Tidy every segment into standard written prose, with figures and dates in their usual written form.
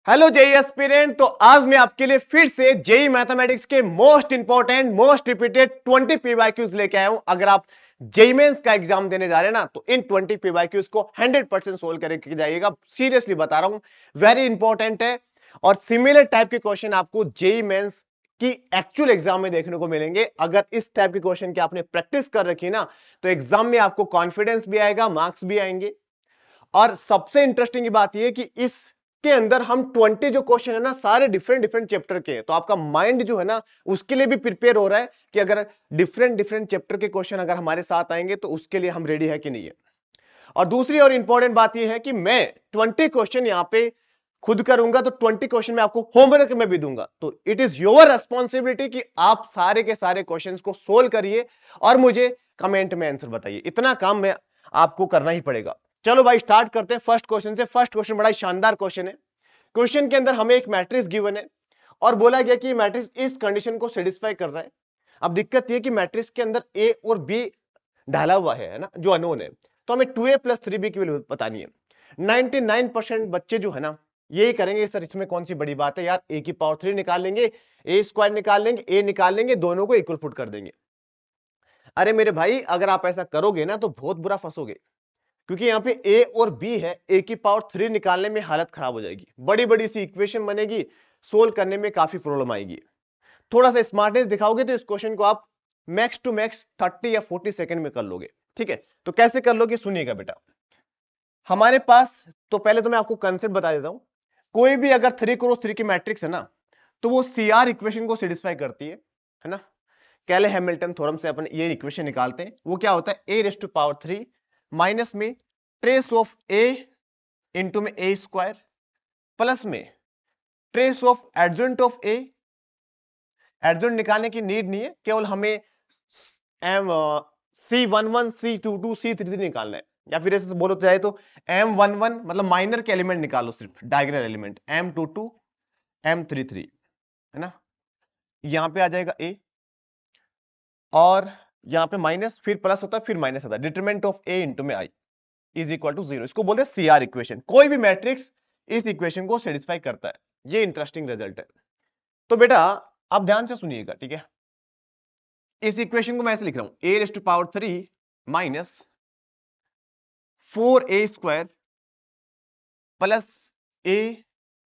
Hello JEE aspirant. तो आज मैं आपके लिए फिर से जेई मैथमेटिक्स के most important most repeated 20 PYQs लेके आया हूं। अगर आप जेई मेंस का एग्जाम देने जा रहे हैं ना, तो इन 20 पीवाईक्यूज को 100% सोल्व करके जाइएगा। सीरियसली बता रहा हूं, वेरी इंपॉर्टेंट है। और सिमिलर टाइप के क्वेश्चन आपको जेई मेंस की एक्चुअल एग्जाम में देखने को मिलेंगे। अगर इस टाइप के क्वेश्चन की आपने प्रैक्टिस कर रखी ना, तो एग्जाम में आपको कॉन्फिडेंस भी आएगा, मार्क्स भी आएंगे। और सबसे इंटरेस्टिंग बात यह कि इसके अंदर हम 20 जो क्वेश्चन है ना, सारे डिफरेंट डिफरेंट चैप्टर के हैं। तो आपका माइंड जो है ना, उसके लिए भी प्रिपेयर हो रहा है कि अगर डिफरेंट डिफरेंट चैप्टर के क्वेश्चन अगर हमारे साथ आएंगे तो उसके लिए हम रेडी है कि नहीं है। और दूसरी और इंपॉर्टेंट बात यह है कि मैं 20 क्वेश्चन यहां पे खुद करूंगा, तो 20 क्वेश्चन में आपको होमवर्क में भी दूंगा। तो इट इज योर रेस्पॉन्सिबिलिटी कि आप सारे के सारे क्वेश्चन को सोल्व करिए और मुझे कमेंट में आंसर बताइए। इतना काम मैं आपको करना ही पड़ेगा। चलो भाई, स्टार्ट करते हैं फर्स्ट क्वेश्चन से। फर्स्ट क्वेश्चन बड़ा ही शानदार क्वेश्चन है। क्वेश्चन के अंदर हमें एक मैट्रिक्स गिवन है और बोला गया कि मैट्रिक्स इस कंडीशन को सेटिस्फाई कर रहा है। अब दिक्कत यह कि मैट्रिक्स के अंदर ए और बी डाला हुआ है ना, जो अननोन है। तो हमें 2a प्लस 3b की वैल्यू बतानी है। 99% बच्चे जो है ना, यही करेंगे सर, इसमें कौन सी बड़ी बात है यार, ए की पावर 3 निकाल लेंगे, ए स्क्वायर निकाल लेंगे, ए निकाल लेंगे, दोनों को इक्वल पुट कर देंगे। अरे मेरे भाई, अगर आप ऐसा करोगे ना तो बहुत बुरा फंसोगे, क्योंकि यहाँ पे ए और बी है, ए की पावर 3 निकालने में हालत खराब हो जाएगी, बड़ी बड़ी सी इक्वेशन बनेगी, सोल्व करने में काफी प्रॉब्लम आएगी। थोड़ा सा स्मार्टनेस दिखाओगे तो इस क्वेश्चन को आप मैक्स टू मैक्स 30 या 40 सेकंड में कर लोगे। ठीक है, तो कैसे कर लोगे, सुनिएगा बेटा। हमारे पास, तो पहले तो मैं आपको कंसेप्ट बता देता हूं। कोई भी अगर 3x3 की मैट्रिक्स है ना, तो वो सीआर इक्वेशन को सेटिस्फाई करती है ना। कैले हैमिल्टन थ्योरम से अपन ये इक्वेशन निकालते हैं। वो क्या होता है, ए रेस टू पावर 3 माइनस में ट्रेस ऑफ ए इंटू में ए स्क्वायर प्लस में trace of adjoint of A. Adjoint निकालने की नीड नहीं है, केवल हमें एम C11 C22 C33 निकालना है। या फिर ऐसे बोलो चाहे तो M11 मतलब माइनर के एलिमेंट निकालो, सिर्फ डायगोनल एलिमेंट M22 M33, है ना। यहां पे आ जाएगा ए और यहां पे माइनस, फिर प्लस होता है, फिर माइनस होता है। डिटरमिनेंट ऑफ ए इंटू में आई इज इक्वल टू 0। इसको बोलते हैं सीआर इक्वेशन। कोई भी मैट्रिक्स इस इक्वेशन को सेटिस्फाई करता है। ये इंटरेस्टिंग रिजल्ट है। तो बेटा आप ध्यान से सुनिएगा, ठीक है। इस इक्वेशन को मैं ऐसे लिख रहा हूं, A raise to power 3 minus 4a square plus A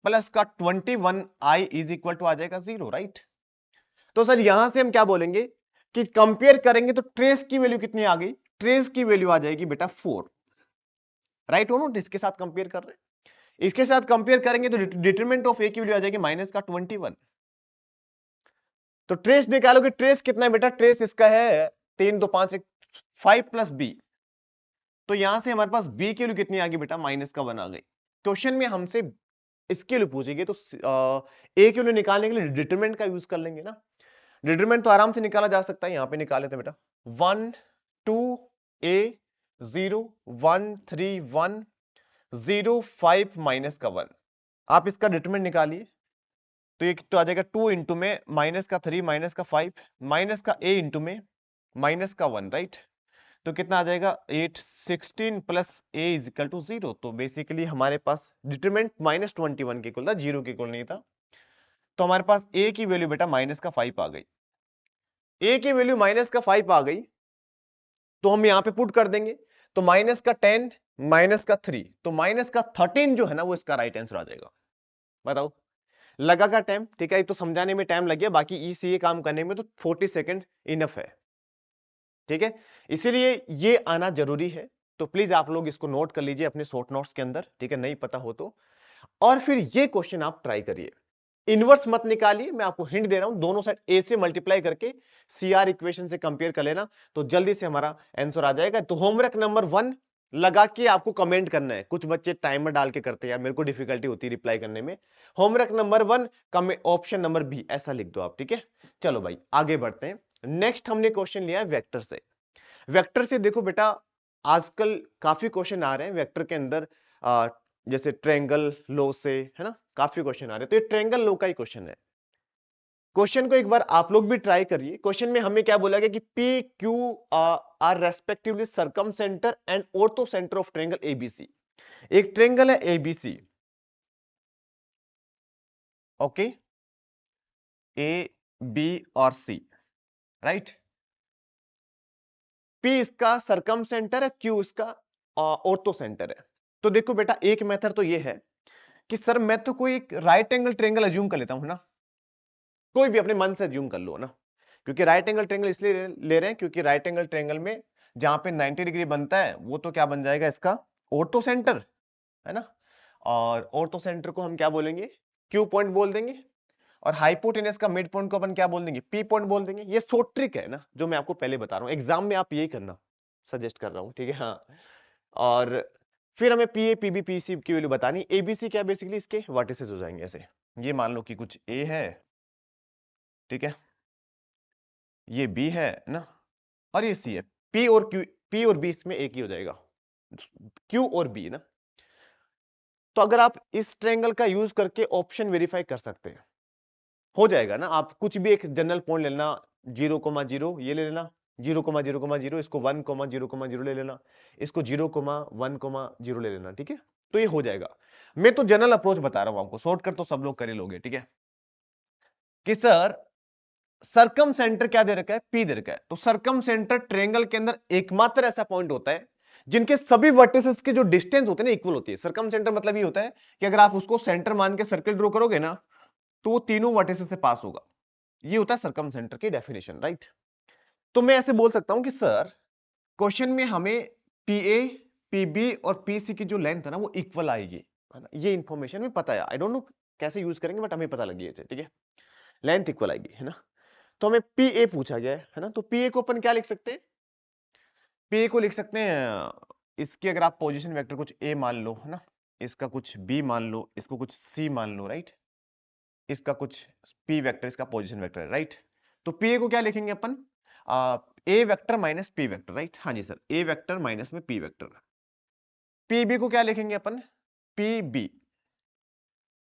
plus का 21i इज इक्वल टू आ जाएगा 0, राइट। तो सर यहां से हम क्या बोलेंगे कि कंपेयर करेंगे तो ट्रेस की वैल्यू कितनी आ गई, ट्रेस की वैल्यू आ जाएगी बेटा 4, राइट हो ना। इसके साथ कंपेयर कर रहे हैं, इसके साथ कंपेयर करेंगे तो डिटरमिनेंट ऑफ ए की वैल्यू आ जाएगी माइनस का 21। तो ट्रेस निकालोगे, ट्रेस कितना है बेटा, ट्रेस इसका है 3 2 5 5 प्लस बी। तो यहां से हमारे पास बी की वैल्यू कितनी आ गई बेटा, माइनस का 1 आ गई। क्वेश्चन में हमसे इसके लिए पूछेगी तो ए की वैल्यू निकालने के लिए डिटरमिनेंट का यूज कर लेंगे ना। डिटरमिनेंट तो आराम से निकाला जा सकता है, यहां पे निकाल लेते हैं बेटा। 1 2 ए 0 1 3 1 0 5 माइनस का 1। आप इसका डिटरमिनेंट निकालिए, तो ये तो आ जाएगा 2 इंटू में माइनस का 3 माइनस का 5 माइनस का ए इंटू में माइनस का 1, राइट। तो कितना आ जाएगा 8 16 plus a is equal to 0। तो बेसिकली हमारे पास डिटरमिनेंट माइनस 21 के इक्वल था, 0 के इक्वल नहीं था। तो हमारे पास ए की वैल्यू बेटा माइनस का 5 आ गई। ए की वैल्यू माइनस का 5 आ गई, तो हम यहां पे पुट कर देंगे। तो माइनस का 10 माइनस का 3, तो माइनस का 13 जो है ना, वो इसका राइट आंसर आ जाएगा। बताओ, लगा का टाइम, ठीक है। ये तो समझाने में टाइम लग गया, बाकी इसी काम करने में तो 40 सेकंड इनफ है, ठीक है। इसीलिए ये आना जरूरी है। तो प्लीज आप लोग इसको नोट कर लीजिए अपने शॉर्ट नोट्स के अंदर, ठीक है, नहीं पता हो तो। और फिर ये क्वेश्चन आप ट्राई करिए, इनवर्स मत निकालिए। मैं आपको हिंट दे रहा हूं, दोनों साइड ए से मल्टीप्लाई करके सीआर इक्वेशन से कंपेयर कर लेना, तो जल्दी से हमारा आंसर आ जाएगा। तो होमवर्क नंबर 1 लगा के आपको कमेंट करना है। कुछ बच्चे टाइमर डाल के करते हैं यार, मेरे को डिफिकल्टी होती है रिप्लाई करने में। Homework number 1 option number B ऐसा लिख दो आप, ठीक है। चलो भाई आगे बढ़ते हैं। नेक्स्ट हमने क्वेश्चन लिया है वेक्टर से। वेक्टर से देखो बेटा, आजकल काफी क्वेश्चन आ रहे हैं वेक्टर के अंदर। जैसे ट्रायंगल लो से, है ना, काफी क्वेश्चन आ रहे हैं। तो ये ट्रायंगल लो का ही क्वेश्चन है। क्वेश्चन को एक बार आप लोग भी ट्राई करिए। क्वेश्चन में हमें क्या बोला गया कि P Q R respectively circum centre and ortho centre of triangle ABC. एक ट्रायंगल है एबीसी, ओके, ए बी और सी, राइट। पी इसका सरकम सेंटर है, क्यू इसका ऑर्थो सेंटर है। तो देखो बेटा, एक मेथड तो ये है कि सर मैं तो कोई एक राइट एंगल ट्रायंगल अज्यूम कर लेता हूं ना, कोई भी अपने मन से अज्यूम कर लो ना, क्योंकि राइट एंगल ट्रायंगल इसलिए ले रहे हैं क्योंकि राइट एंगल ट्रायंगल में जहां पे 90 डिग्री बनता है वो तो क्या बन जाएगा, इसका ऑर्थो सेंटर, है ना। और ऑर्थो सेंटर को हम क्या बोलेंगे, क्यू पॉइंट बोल देंगे। और हाइपोटेनस का मिड पॉइंट को अपन क्या बोल देंगे, पी पॉइंट बोल देंगे। ये शॉर्ट ट्रिक है ना, जो मैं आपको पहले बता रहा हूं, एग्जाम में आप यही करना, सजेस्ट कर रहा हूं, ठीक है। हाँ, और फिर हमें P A P B P C की वैल्यू बतानी। एबीसी क्या, बेसिकली इसके वर्टिसेस हो जाएंगे ऐसे। ये मान लो कि कुछ ए है, ठीक है, ये बी है ना, और ये सी है। पी और क्यू, पी और बी इसमें एक ही हो जाएगा, क्यू और बी ना। तो अगर आप इस ट्रायंगल का यूज करके ऑप्शन वेरीफाई कर सकते हैं, हो जाएगा ना। आप कुछ भी एक जनरल पॉइंट ले लेना, 0,0 ये ले लेना, 0,0,0, इसको 1,0,0 ले लेना, इसको 0,1,0 ले लेना, ठीक है। तो ये हो जाएगा। मैं तो जनरल अप्रोच बता रहा हूं आपको, शॉर्टकट तो सब लोग कर ही लोगे, ठीक है। कि सर सरकम सेंटर क्या दे रखा है, पी दे रखा है। तो सरकम सेंटर ट्रायंगल के अंदर एकमात्र ऐसा पॉइंट होता है जिनके सभी वर्टिसेस के जो डिस्टेंस होते हैं ना, इक्वल होती है। सरकम सेंटर मतलब ये होता है कि अगर आप उसको सेंटर मान के सर्कल ड्रॉ करोगे ना, तो वो तीनों वर्टिसेस से पास होगा। ये होता है सरकम सेंटर की डेफिनेशन, राइट। तो मैं ऐसे बोल सकता हूं कि सर क्वेश्चन में हमें पी ए, पी बी और पी सी की जो लेंथ है ना, वो इक्वल आएगी, है ना। ये इंफॉर्मेशन में पता है, आई डोंट नो कैसे यूज करेंगे, बट हमें पता लगी है, ठीक है। लेंथ इक्वल आएगी, है ना। तो हमें पी ए पूछा गया है ना, तो पी ए को अपन क्या लिख सकते हैं, पी ए को लिख सकते हैं, इसकी अगर आप पोजीशन वेक्टर कुछ ए मान लो, है ना, इसका कुछ बी मान लो, इसको कुछ सी मान लो, राइट, इसका कुछ पी वेक्टर, इसका पोजीशन वेक्टर है, राइट। तो पी ए को क्या लिखेंगे अपन, A vector minus P vector, right. हाँ जी सर, ए वेक्टर माइनस में पी वेक्टर। पी बी को क्या लिखेंगे अपन, P B,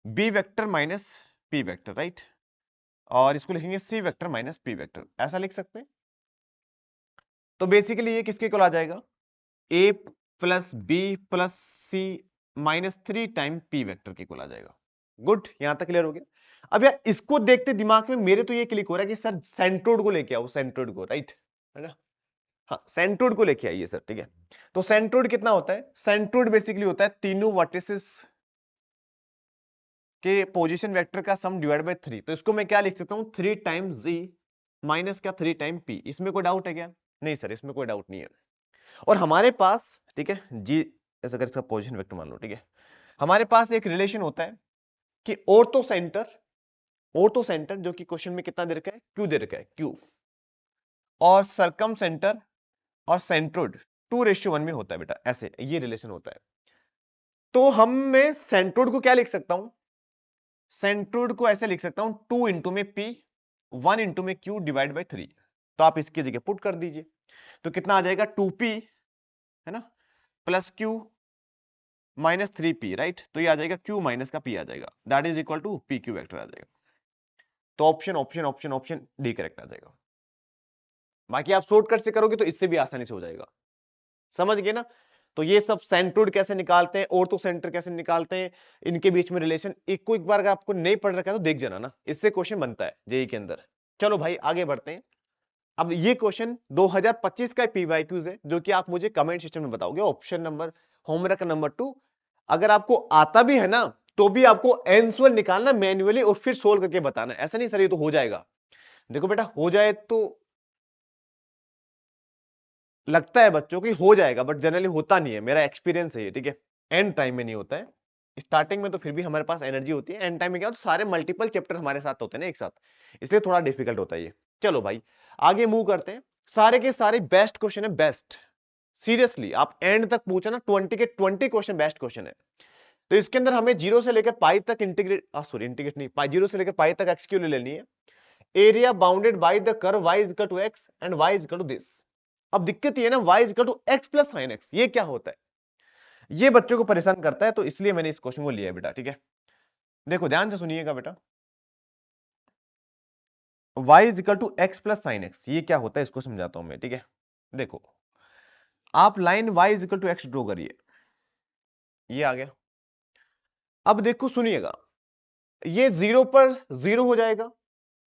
B vector minus P vector, right. और इसको लिखेंगे C vector minus P vector, ऐसा लिख सकते हैं। तो बेसिकली ये किसके इक्वल आ जाएगा, ए प्लस बी प्लस सी माइनस 3 टाइम पी वेक्टर के इक्वल आ जाएगा। गुड, यहां तक क्लियर हो गया। अब यार इसको देखते दिमाग में मेरे तो ये क्लिक हो रहा है कि सर सेंट्रोइड को लेके आओ, सेंट्रोइड को, राइट, है ना। हाँ, सेंट्रोइड को लेके आइए सर, ठीक है। तो सेंट्रोइड कितना होता है, सेंट्रोइड बेसिकली होता है तीनों वर्टिसेस के पोजीशन वेक्टर का सम डिवाइड बाय 3। तो इसको मैं क्या लिख सकता हूं, 3 टाइम्स जी माइनस क्या 3 टाइम पी। इसमें कोई डाउट है क्या, नहीं सर, इसमें कोई डाउट नहीं है। और हमारे पास, ठीक है जी, ऐसा अगर इसका पोजीशन वेक्टर मान लो, ठीक है, हमारे पास एक रिलेशन होता है कि ऑर्थो सेंटर, ऑर्थो सेंटर जो कि क्वेश्चन में कितना दे रखा है, क्यू दे रखा है, क्यू, और सरकम सेंटर और सेंट्रोइड 2:1 में होता है बेटा, ऐसे ये रिलेशन होता है। तो हम मैं सेंट्रोइड को क्या लिख सकता हूं, सेंट्रोइड को ऐसे लिख सकता हूं 2 इंटू में पी, 1 इंटू में क्यू डिवाइड बाई 3। तो आप इसकी जगह पुट कर दीजिए, तो कितना आ जाएगा 2p, है ना, plus Q minus 3p, right. तो ये आ जाएगा q माइनस का p आ जाएगा, that is equal to P Q vector आ जाएगा। तो option option option option D correct आ जाएगा। बाकी आप शॉर्टकट से करोगे तो इससे भी आसानी से हो जाएगा, समझ गए ना। तो ये सब सेंट्रोइड कैसे निकालते हैं, ऑर्थो सेंटर कैसे निकालते हैं, इनके बीच में रिलेशन एक को एक बार अगर आपको नहीं पढ़ रखा है तो देख जाना ना, इससे क्वेश्चन बनता है जेई के अंदर। चलो भाई आगे बढ़ते हैं। अब ये क्वेश्चन 2025 का पीवाईक्यूज है, जो कि आप मुझे कमेंट सेक्शन में बताओगे। Option number, homework number 2। अगर आपको आता भी है ना, तो भी आपको आंसर निकालना मैन्युअली और फिर सोल्व करके बताना। ऐसा नहीं सर ये तो हो जाएगा, देखो बेटा हो जाए तो लगता है बच्चों की हो जाएगा, बट जनरली होता नहीं है, मेरा एक्सपीरियंस है ये, ठीक है। एंड टाइम में नहीं होता है, स्टार्टिंग में तो फिर भी हमारे पास एनर्जी होती है, एंड टाइम में क्या होता है, सारे मल्टीपल चैप्टर हमारे साथ होते हैं ना एक साथ, इसलिए थोड़ा डिफिकल्ट होता है ये। चलो भाई आगे मूव करते हैं। सारे के सारे बेस्ट क्वेश्चन है, बेस्ट, सीरियसली आप एंड तक पूछे ना, 20 के 20 क्वेश्चन बेस्ट क्वेश्चन है। तो इसके अंदर हमें जीरो से लेकर पाई तक इंटीग्रेट, सॉरी इंटीग्रेट नहीं, पाई जीरो से लेकर पाई तक एक्स क्यू ले लेनी है। Area bounded by the curve y is equal to x and y is equal to this। अब दिक्कत ये है ना, y is equal to x plus sign x, ये क्या होता है, ये बच्चों को परेशान करता है, तो इसलिए मैंने इस क्वेश्चन को लिया है बेटा, ठीक है। देखो ध्यान से सुनिएगा बेटा, y is equal to x plus sign x, ये क्या होता है इसको समझाता हूं मैं, ठीक है। देखो आप line y is equal to x draw करिए, ये आ गया। अब देखो सुनिएगा, ये 0 पर 0 हो जाएगा,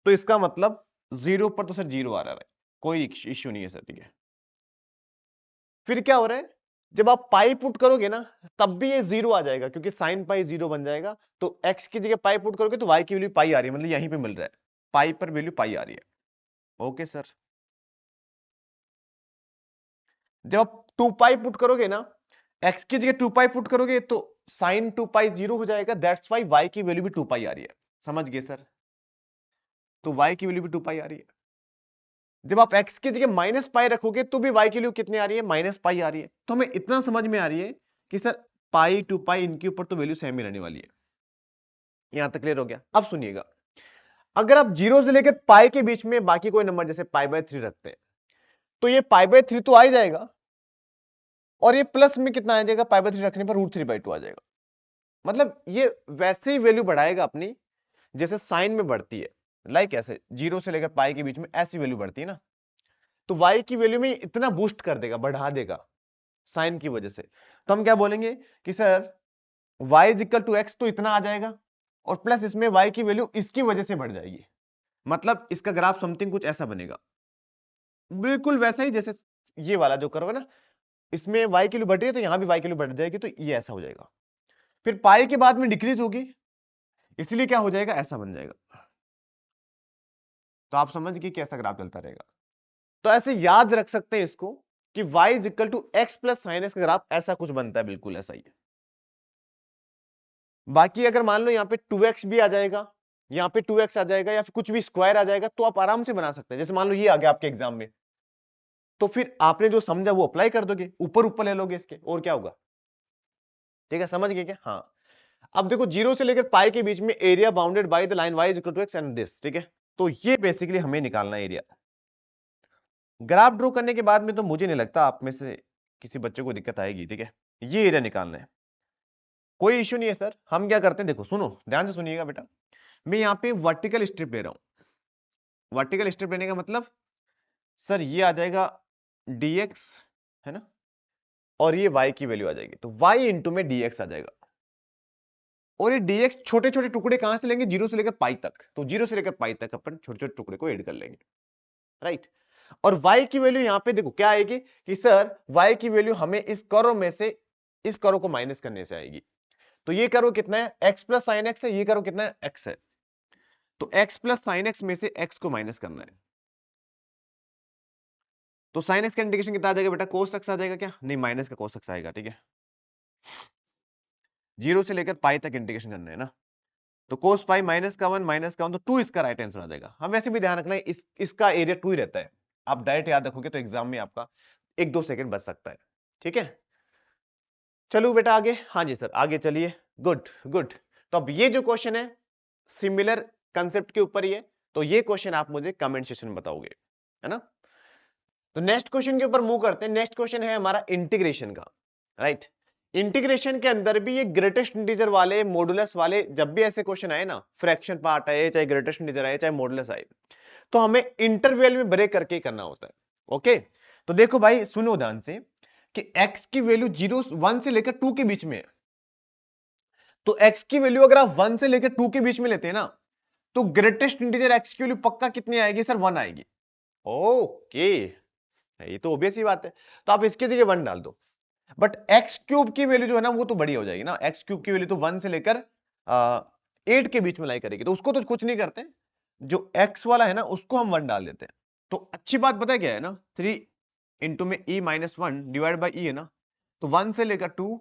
तो इसका मतलब 0 पर तो सर 0 आ रहा है, कोई इश्यू नहीं है सर, ठीक है। फिर क्या हो रहा है, जब आप पाई पुट करोगे ना तब भी ये 0 आ जाएगा, क्योंकि साइन पाई 0 बन जाएगा, तो x की जगह पाई पुट करोगे तो y की वैल्यू पाई आ रही है, मतलब यहीं पे मिल रहा है, पाई पर वैल्यू पाई आ रही है। ओके सर, जब आप 2 पाई पुट करोगे ना, x की जगह 2 पाई पुट करोगे तो साइन 2 पाई 0 हो जाएगा, दैट्स वाई y की वैल्यू भी 2 पाई आ रही है। समझ गए सर, तो y की वैल्यू भी 2 पाई आ रही है। जब आप x की जगह माइनस पाई रखोगे तो भी y की वैल्यू कितनी आ रही है, माइनस पाई आ रही है। तो हमें इतना समझ में आ रही है कि सर पाई 2 पाई इनके ऊपर तो वैल्यू सेम ही रहने वाली है। यहां तक क्लियर हो गया। अब सुनिएगा, अगर आप 0 से लेकर पाई के बीच में बाकी कोई नंबर जैसे पाई बाय 3 रखते हैं, तो ये पाई बाय 3 तो आ ही जाएगा, और ये प्लस में कितना आ जाएगा, पाई बाय 3 रखने पर √3/2 आ जाएगा। मतलब ये वैसे ही वैल्यू बढ़ाएगा अपनी, जैसे साइन में बढ़ती है, लाइक ऐसे 0 से लेकर पाई के बीच में ऐसी वैल्यू बढ़ती है ना, तो y की वैल्यू में इतना बूस्ट कर देगा, बढ़ा देगा साइन की वजह से। तो हम क्या बोलेंगे कि sir y is equal to x, तो इतना आ जाएगा, और प्लस इसमें y की वैल्यू इसकी वजह से बढ़ जाएगी, मतलब इसका ग्राफ समथिंग कुछ ऐसा बनेगा, बिल्कुल वैसा ही जैसे ये वाला जो करोगे ना, इसमें y की वैल्यू बढ़ रही है तो यहां भी y की वैल्यू बढ़ जाएगी, तो ये ऐसा हो जाएगा। फिर पाई के बाद में डिक्रीज होगी, इसलिए क्या हो जाएगा, ऐसा बन जाएगा। तो आप समझ गए कैसा ग्राफ चलता रहेगा। तो ऐसे याद रख सकते हैं इसको कि y is equal to x plus sine x का ग्राफ ऐसा कुछ बनता है, बिल्कुल ऐसा ही है। बाकी अगर मान लो यहाँ पे 2x भी आ जाएगा, यहाँ पे 2x आ जाएगा, या फिर कुछ भी स्क्वायर आ जाएगा, तो आप आराम से बना सकते हैं। जैसे मान लो ये आ गया आपके एग्जाम में, तो फिर आपने जो समझा वो अप्लाई कर दोगे, ऊपर ऊपर ले लोगे इसके, और क्या होगा। ठीक है, समझ गए क्या। हाँ, अब देखो 0 से लेकर पाई के बीच में area bounded by the line y is equal to x and this, ठीक है। तो ये बेसिकली हमें निकालना है एरिया। ग्राफ ड्रॉ करने के बाद में तो मुझे नहीं लगता आप में से किसी बच्चे को दिक्कत आएगी, ठीक है। ये एरिया निकालना है, कोई इश्यू नहीं है सर। हम क्या करते हैं, देखो सुनो ध्यान से सुनिएगा बेटा, मैं यहाँ पे वर्टिकल स्ट्रिप ले रहा हूं। वर्टिकल स्ट्रिप लेने का मतलब सर ये आ जाएगा dx, है ना, और ये y की वैल्यू आ जाएगी, तो y इंटू में dx आ जाएगा। और ये dx छोटे छोटे टुकड़े कहां से लेंगे, 0 से लेकर पाई तक, तो 0 से लेकर पाई तक अपन छोटे छोटे टुकड़े को ऐड कर लेंगे, राइट। और y की वैल्यू यहां पे देखो क्या आएगी कि सर y की वैल्यू हमें इस कर्व में से इस कर्व को माइनस करने से आएगी। तो ये कर्व कितना है, x प्लस साइन एक्स है, ये कर्व कितना है, x है, तो x प्लस साइन एक्स में से x को माइनस करना है। तो साइन एक्स का इंडिकेशन कितना आ जाएगा बेटा, कोस एक्स आ जाएगा क्या, नहीं माइनस का कोस एक्स आएगा, ठीक है। 0 से लेकर पाई तक इंटीग्रेशन करना है ना, तो कोस पाई माइनस का 1 माइनस का 1, तो 2 इसका राइट आंसर आ जाएगा। हम वैसे भी ध्यान रखना है इसका एरिया 2 ही रहता है, आप डायरेक्ट याद रखोगे तो एग्जाम में आपका 1-2 सेकंड बच सकता है, ठीक है। चलो बेटा आगे, हाँ जी सर आगे चलिए, गुड गुड। तो अब ये जो क्वेश्चन है सिमिलर कंसेप्ट के ऊपर ही है, तो ये क्वेश्चन आप मुझे कमेंट सेक्शन में बताओगे, है ना। तो नेक्स्ट क्वेश्चन के ऊपर मूव करते हैं। नेक्स्ट क्वेश्चन है हमारा इंटीग्रेशन का, राइट। इंटीग्रेशन के अंदर भी ये ग्रेटेस्ट इंटीजर वाले, मॉडुलस वाले, जब भी ऐसे क्वेश्चन आए ना, फ्रैक्शन पार्ट आए, चाहे ग्रेटेस्ट इंटीजर आए, चाहे मॉडुलस आए, तो हमें इंटरवल में ब्रेक करके करना होता है। ओके, तो देखो भाई सुनो ध्यान से कि x की वैल्यू 1 से लेकर 2 के बीच में है, तो x की वैल्यू अगर आप 1 से लेकर 2 के बीच में लेते हैं ना, तो ग्रेटेस्ट इंटीजर x की वैल्यू पक्का कितनी आएगी सर, 1 आएगी। ओके, ये तो ऑब्वियस ही बात है, तो आप इसकी जगह 1 डाल दो। बट एक्स क्यूब की वैल्यू जो है ना वो तो बड़ी हो जाएगी ना, एक्स क्यूब की वैल्यू तो 1 से लेकर 8 के बीच में लाई करेगी, तो उसको तो कुछ नहीं करते, जो एक्स वाला है ना उसको हम 1 डाल देते हैं। तो अच्छी बात पता है क्या है ना, 3 इंटू में e minus 1 divide by E है ना, तो 1 से लेकर 2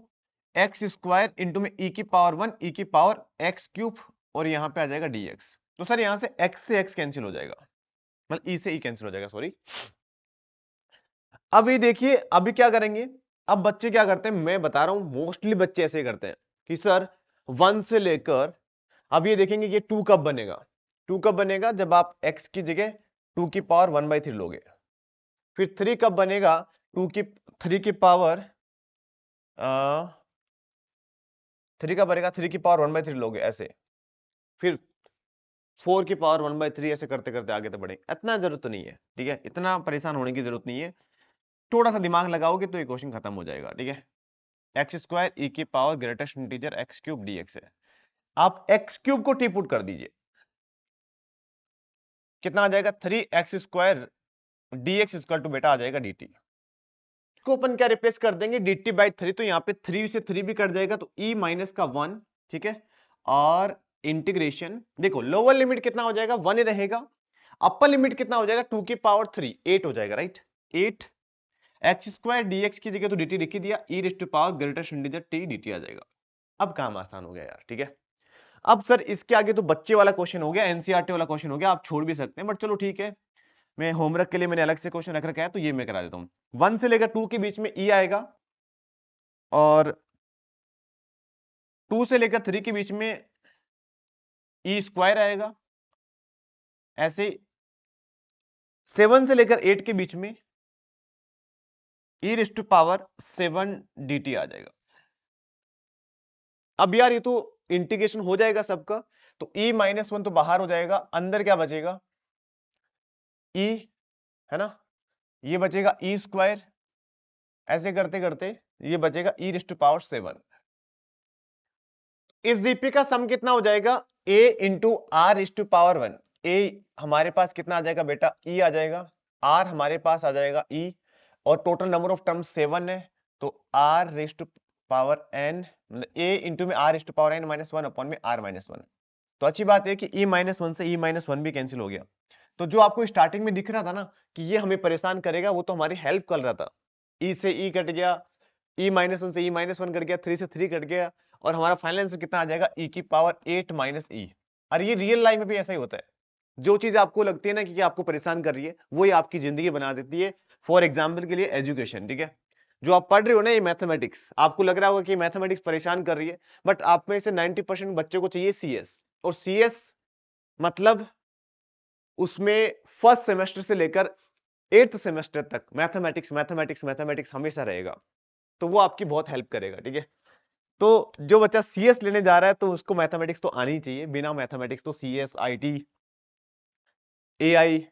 एक्स स्क्वायर इंटू में e की पावर 1 e की पावर एक्स क्यूब, और यहां पे आ जाएगा dx। तो सर यहां से x कैंसिल हो जाएगा, मतलब e से e कैंसिल हो जाएगा, सॉरी। अब ये देखिए अभी क्या करेंगे, अब बच्चे क्या करते हैं, मैं बता रहा हूं मोस्टली बच्चे ऐसे करते हैं कि सर 1 से लेकर, अब ये देखेंगे ये 2 कब बनेगा, 2 कब बनेगा जब आप x की जगह 2 की पावर 1/3 लोगे। फिर 3 कब बनेगा, 2 की 3 की पावर 3 का बनेगा 3 की पावर 1/3 लोगे ऐसे। फिर 4 की पावर 1/3, ऐसे करते करते आगे तो बढ़े, इतना जरूरत तो नहीं है, ठीक है, इतना परेशान होने की जरूरत नहीं है। थोड़ा सा दिमाग लगाओगे तो ये क्वेश्चन खत्म हो जाएगा, ठीक है। एक्स स्क्वायर ई की power greatest integer x cube dx है। आप एक्स क्यूब को टी पुट कर दीजिए, कितना आ जाएगा 3x² dx इक्वल टू बेटा आ जाएगा dt। को अपन क्या रिप्लेस कर देंगे dt/3, तो यहां पे 3 से 3 भी कट जाएगा तो e माइनस का 1, ठीक है। और इंटीग्रेशन देखो लोअर लिमिट कितना हो जाएगा 1 ही रहेगा, अपर लिमिट कितना हो जाएगा 2 की पावर 3 8 हो जाएगा, राइट। 8 x² dx की जगह तो dt लिख ही दिया, e raise to power greater integer t dt आ जाएगा। अब काम आसान हो गया यार, ठीक है। अब सर इसके आगे तो बच्चे वाला क्वेश्चन हो गया, एनसीईआरटी वाला क्वेश्चन हो गया, आप छोड़ भी सकते हैं बट चलो ठीक है, मैं होमवर्क के लिए मैंने अलग से क्वेश्चन रख रखा है तो ये मैं करा देता हूं। 1 से लेकर 2 के बीच में e आएगा और 2 से लेकर 3 के बीच में e² आएगा, ऐसे 7 से लेकर 8 के बीच में e raise to power 7 dt आ जाएगा। अब यार ये तो इंटीग्रेशन हो जाएगा सबका, तो e माइनस 1 तो बाहर हो जाएगा, अंदर क्या बचेगा e, है ना, ये बचेगा e², ऐसे करते करते ये बचेगा e रेज़ टू पावर 7। इस dp का सम कितना हो जाएगा a into r raise to power 1। a हमारे पास कितना आ जाएगा बेटा e आ जाएगा, r हमारे पास आ जाएगा e, और टोटल नंबर ऑफ टर्म 7 है, तो r raise to power n मतलब a इंटू में r raise to power n minus 1 upon में r माइनस 1। तो अच्छी बात है कि e माइनस 1 से e माइनस 1 भी कैंसिल हो गया। तो जो आपको स्टार्टिंग में दिख रहा था ना कि ये हमें परेशान करेगा, वो तो हमारी हेल्प कर रहा था। e से e कट गया, e माइनस 1 से e माइनस 1 कट गया, 3 से 3 कट गया, और हमारा फाइनल आंसर कितना आ जाएगा e की पावर 8 माइनस e। और ये रियल लाइफ में भी ऐसा ही होता है, जो चीज आपको लगती है ना कि आपको परेशान कर रही है, वही आपकी जिंदगी बना देती है। फॉर एग्जाम्पल के लिए एजुकेशन, ठीक है, जो आप पढ़ रहे हो ना ये मैथमेटिक्स, आपको लग रहा होगा कि मैथमेटिक्स परेशान कर रही है, बट आप में से 90% बच्चों को चाहिए सीएस, और सीएस मतलब उसमें फर्स्ट सेमेस्टर से लेकर 8th सेमेस्टर तक मैथमेटिक्स मैथमेटिक्स मैथमेटिक्स हमेशा रहेगा, तो वो आपकी बहुत हेल्प करेगा, ठीक है। तो जो बच्चा सीएस लेने जा रहा है तो उसको मैथमेटिक्स तो आनी ही चाहिए, बिना मैथमेटिक्स तो CS, IT, AI,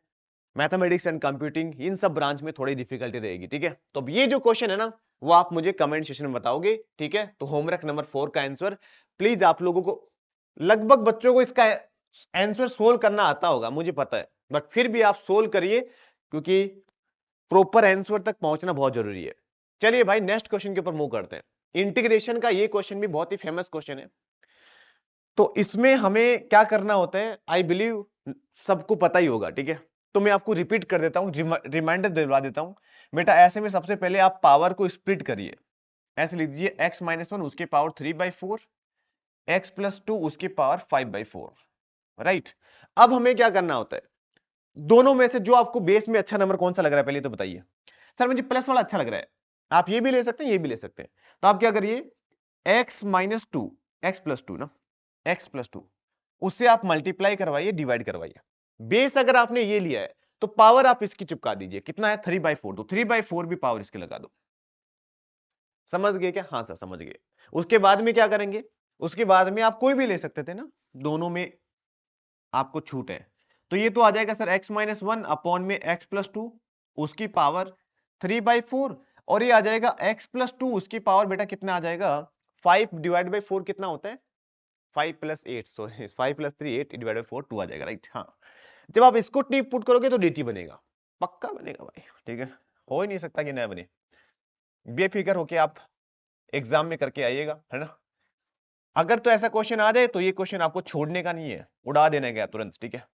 mathematics and computing, इन सब ब्रांच में थोड़ी डिफिकल्टी रहेगी, ठीक है। तो अब ये जो क्वेश्चन है ना वो आप मुझे कमेंट सेक्शन में बताओगे, ठीक है। तो होमवर्क नंबर 4 का आंसर प्लीज आप लोगों को, लगभग बच्चों को इसका आंसर सोल्व करना आता होगा मुझे पता है, बट फिर भी आप सोल्व करिए क्योंकि प्रॉपर आंसर तक पहुंचना बहुत जरूरी है। चलिए भाई नेक्स्ट क्वेश्चन के ऊपर मूव करते हैं। इंटीग्रेशन का ये क्वेश्चन भी बहुत ही फेमस क्वेश्चन है, तो इसमें हमें क्या करना होता है आई बिलीव सबको पता ही होगा, ठीक है। तो मैं आपको रिपीट कर देता हूं, रिमाइंडर दिलवा देता हूं। बेटा ऐसे में सबसे पहले आप पावर को स्प्लिट करिए, ऐसे लिख दीजिए x माइनस 1 उसकी पावर 3/4, x प्लस 2 उसकी पावर 5/4, राइट। अब हमें क्या करना होता है, दोनों में से जो आपको बेस में अच्छा नंबर कौन सा लग रहा है पहले तो बताइए। सर मुझे प्लस वाला अच्छा लग रहा है, आप ये भी ले सकते हैं ये भी ले सकते हैं, तो आप क्या करिए x माइनस 2, एक्स प्लस 2 ना, x प्लस 2 उससे आप मल्टीप्लाई करवाइए डिवाइड करवाइए। बेस अगर आपने ये लिया है तो पावर आप इसकी चिपका दीजिए, कितना है 3/4, तो 3/4 भी पावर इसके लगा दो। समझ गए क्या? हाँ सर समझ गए। उसके बाद में क्या करेंगे, उसके बाद में आप कोई भी ले सकते थे ना, दोनों में आपको छूट है, तो ये तो आ जाएगा सर x माइनस 1 अपॉन में x प्लस 2 उसकी पावर 3/4, और ये आ जाएगा x प्लस 2 उसकी पावर बेटा कितना आ जाएगा 5 डिवाइड बाई 4 कितना होता है 5 plus 8, so 5 plus 3 8 divide by 4 2 आ जाएगा, राइट। हाँ जब आप इसको टी पुट करोगे तो dt बनेगा, पक्का बनेगा भाई, ठीक है, हो ही नहीं सकता कि नया बने। बेफिक्र होके आप एग्जाम में करके आइएगा, है ना। अगर तो ऐसा क्वेश्चन आ जाए तो ये क्वेश्चन आपको छोड़ने का नहीं है, उड़ा देने का तुरंत, ठीक है।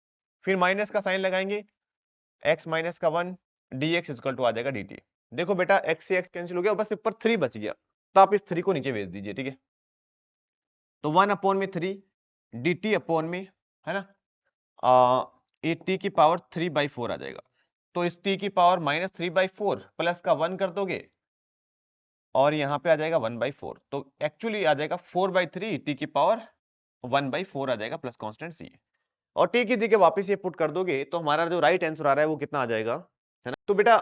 फिर माइनस का साइन लगाएंगे, x माइनस का 1 dx इक्वल टू आ जाएगा dt। देखो बेटा x से x कैंसिल हो गया, बस ऊपर 3 बच गया, तो आप इस 3 को नीचे भेज दीजिए, ठीक है। तो 1 अपॉन में 3 dt अपॉन में, है ना, ये t की पावर 3/4 आ जाएगा, तो इस t की पावर माइनस 3/4 प्लस का 1 कर दोगे और यहाँ पे आ जाएगा 1/4, तो एक्चुअली आ जाएगा 4/3 t की पावर 1/4 आ जाएगा प्लस कांस्टेंट c, और t की जगह वापस ये पुट कर दोगे तो हमारा जो राइट आंसर आ रहा है वो कितना आ जाएगा, है ना। तो बेटा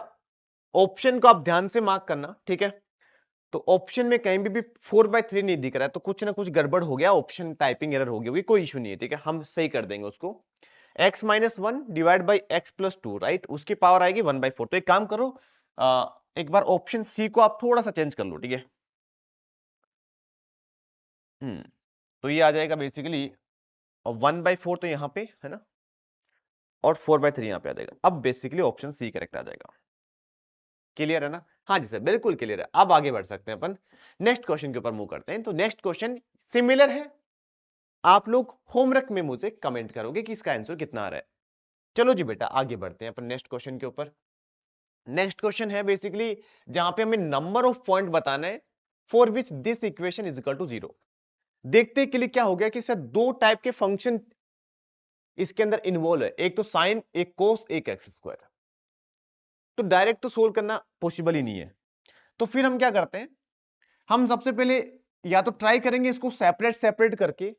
ऑप्शन को आप ध्यान से मार्क करना, ठीक है। तो ऑप्शन में कहीं भी 4/3 नहीं दिख रहा है तो कुछ ना कुछ गड़बड़ हो गया, ऑप्शन टाइपिंग एरर हो गई होगी, कोई इशू नहीं है, ठीक है, हम सही कर देंगे उसको। x minus 1 divide by x plus 2, right, उसकी पावर आएगी 1/4। तो एक काम करो, एक बार ऑप्शन सी को आप थोड़ा सा चेंज कर लो, ठीक है। तो ये आ जाएगा बेसिकली 1/4 तो यहां पे है ना, और 4/3 यहां पे आ जाएगा। अब बेसिकली ऑप्शन सी करेक्ट आ जाएगा। क्लियर है ना? हाँ जी सर, बिल्कुल क्लियर है। अब आगे बढ़ सकते हैं अपन, नेक्स्ट क्वेश्चन के ऊपर मूव करते हैं। तो नेक्स्ट क्वेश्चन सिमिलर है, आप लोग होमवर्क में मुझे कमेंट करोगे कि इसका आंसर कितना आ रहा है। चलो जी बेटा आगे बढ़ते हैं अपन नेक्स्ट क्वेश्चन के ऊपर। नेक्स्ट क्वेश्चन है बेसिकली जहां पे हमें नंबर ऑफ पॉइंट बताना है for which this equation is equal to 0। देखते के लिए क्या हो गया कि सर दो टाइप के फंक्शन इसके अंदर इन्वॉल्व है, एक तो साइन, एक कोस, एक एक्स स्क्वायर। तो डायरेक्ट तो सोल्व करना पॉसिबल ही नहीं है। तो फिर हम क्या करते हैं, हम सबसे पहले या तो ट्राई करेंगे इसको सेपरेट सेपरेट करके,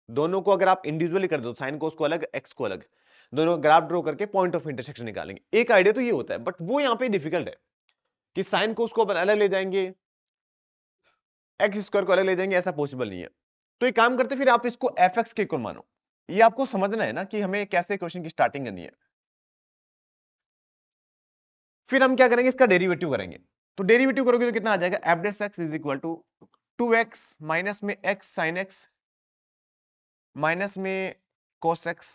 दोनों को अगर आप इंडिविजुअली कर दो, साइन कोस को अलग, एक्स को अलग, दोनों ग्राफ ड्रॉ करके पॉइंट ऑफ इंटरसेक्शन निकालेंगे। एक आइडिया तो ये होता है, बट वो यहां पे डिफिकल्ट है कि साइन कोस को अपन अलग ले जाएंगे, एक्स स्क्वायर को अलग ले जाएंगे, ऐसा पॉसिबल नहीं है। तो एक काम करते, फिर आप इसको एफ एक्स के इक्वल मानो। ये आपको समझना है ना कि हमें कैसे क्वेश्चन की स्टार्टिंग करनी है। फिर हम क्या करेंगे, इसका डेरिवेटिव करेंगे। तो डेरिवेटिव करोगे तो कितना आ जाएगा, f dash x is equal to 2x minus में एक्स साइन एक्स माइनस में कोस एक्स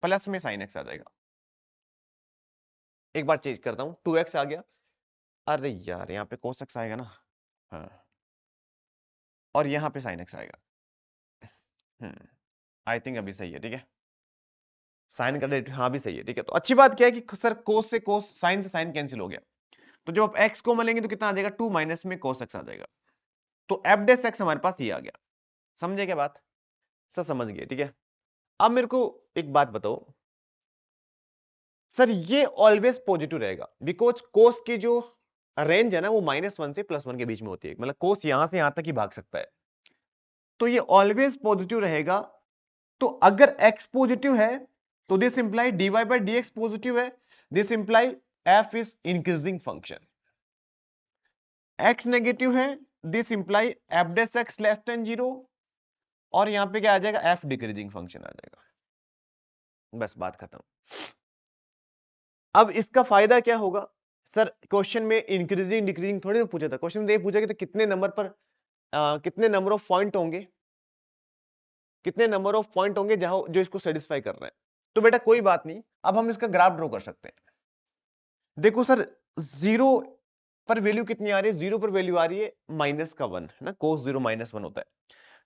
प्लस में साइन एक्स आ जाएगा। एक बार चेंज करता हूं, 2x आ गया, अरे यार यहाँ पे कोस एक्स आएगा ना, हाँ, और यहाँ पे साइन एक्स आएगा। आई थिंक अभी सही है, ठीक है। साइन का डेरिवेटिव हाँ भी सही है, ठीक है। तो अच्छी बात क्या है कि सर कोस से कोस, साइन से साइन कैंसिल हो गया। तो जब आप एक्स को मिलेंगे तो कितना आ जाएगा, 2 माइनस में कोस एक्स आ जाएगा। तो एफ डेस एक्स हमारे पास ये आ गया। समझे क्या बात? सर समझ गए, ठीक है। अब मेरे को एक बात बताओ सर, ये ऑलवेज पॉजिटिव रहेगा बिकॉज कोस की जो रेंज है ना वो -1 से +1 के बीच में होती है, मतलब कोस यहां से यहां तक ही भाग सकता है। तो ये ऑलवेज पॉजिटिव रहेगा। तो अगर x पॉजिटिव है तो this imply dy by dx positive है, this imply f is increasing function. x negative है, this imply f dash x less than 0, और यहां पे क्या आ जाएगा, f डिक्रीजिंग फंक्शन आ जाएगा। बस बात खत्म। अब इसका फायदा क्या होगा, सर क्वेश्चन में इंक्रीजिंग डिक्रीजिंग थोड़ी पूछा था, क्वेश्चन में ये पूछा कि तो कितने नंबर पर कितने नंबर ऑफ पॉइंट होंगे, कितने नंबर ऑफ पॉइंट होंगे जहां जो इसको सेटिस्फाई कर रहे हैं। तो बेटा कोई बात नहीं, अब हम इसका ग्राफ ड्रॉ कर सकते हैं। देखो सर, 0 पर वैल्यू कितनी आ रही है, 0 पर वैल्यू आ रही है -1 है ना, cos 0 -1 होता है।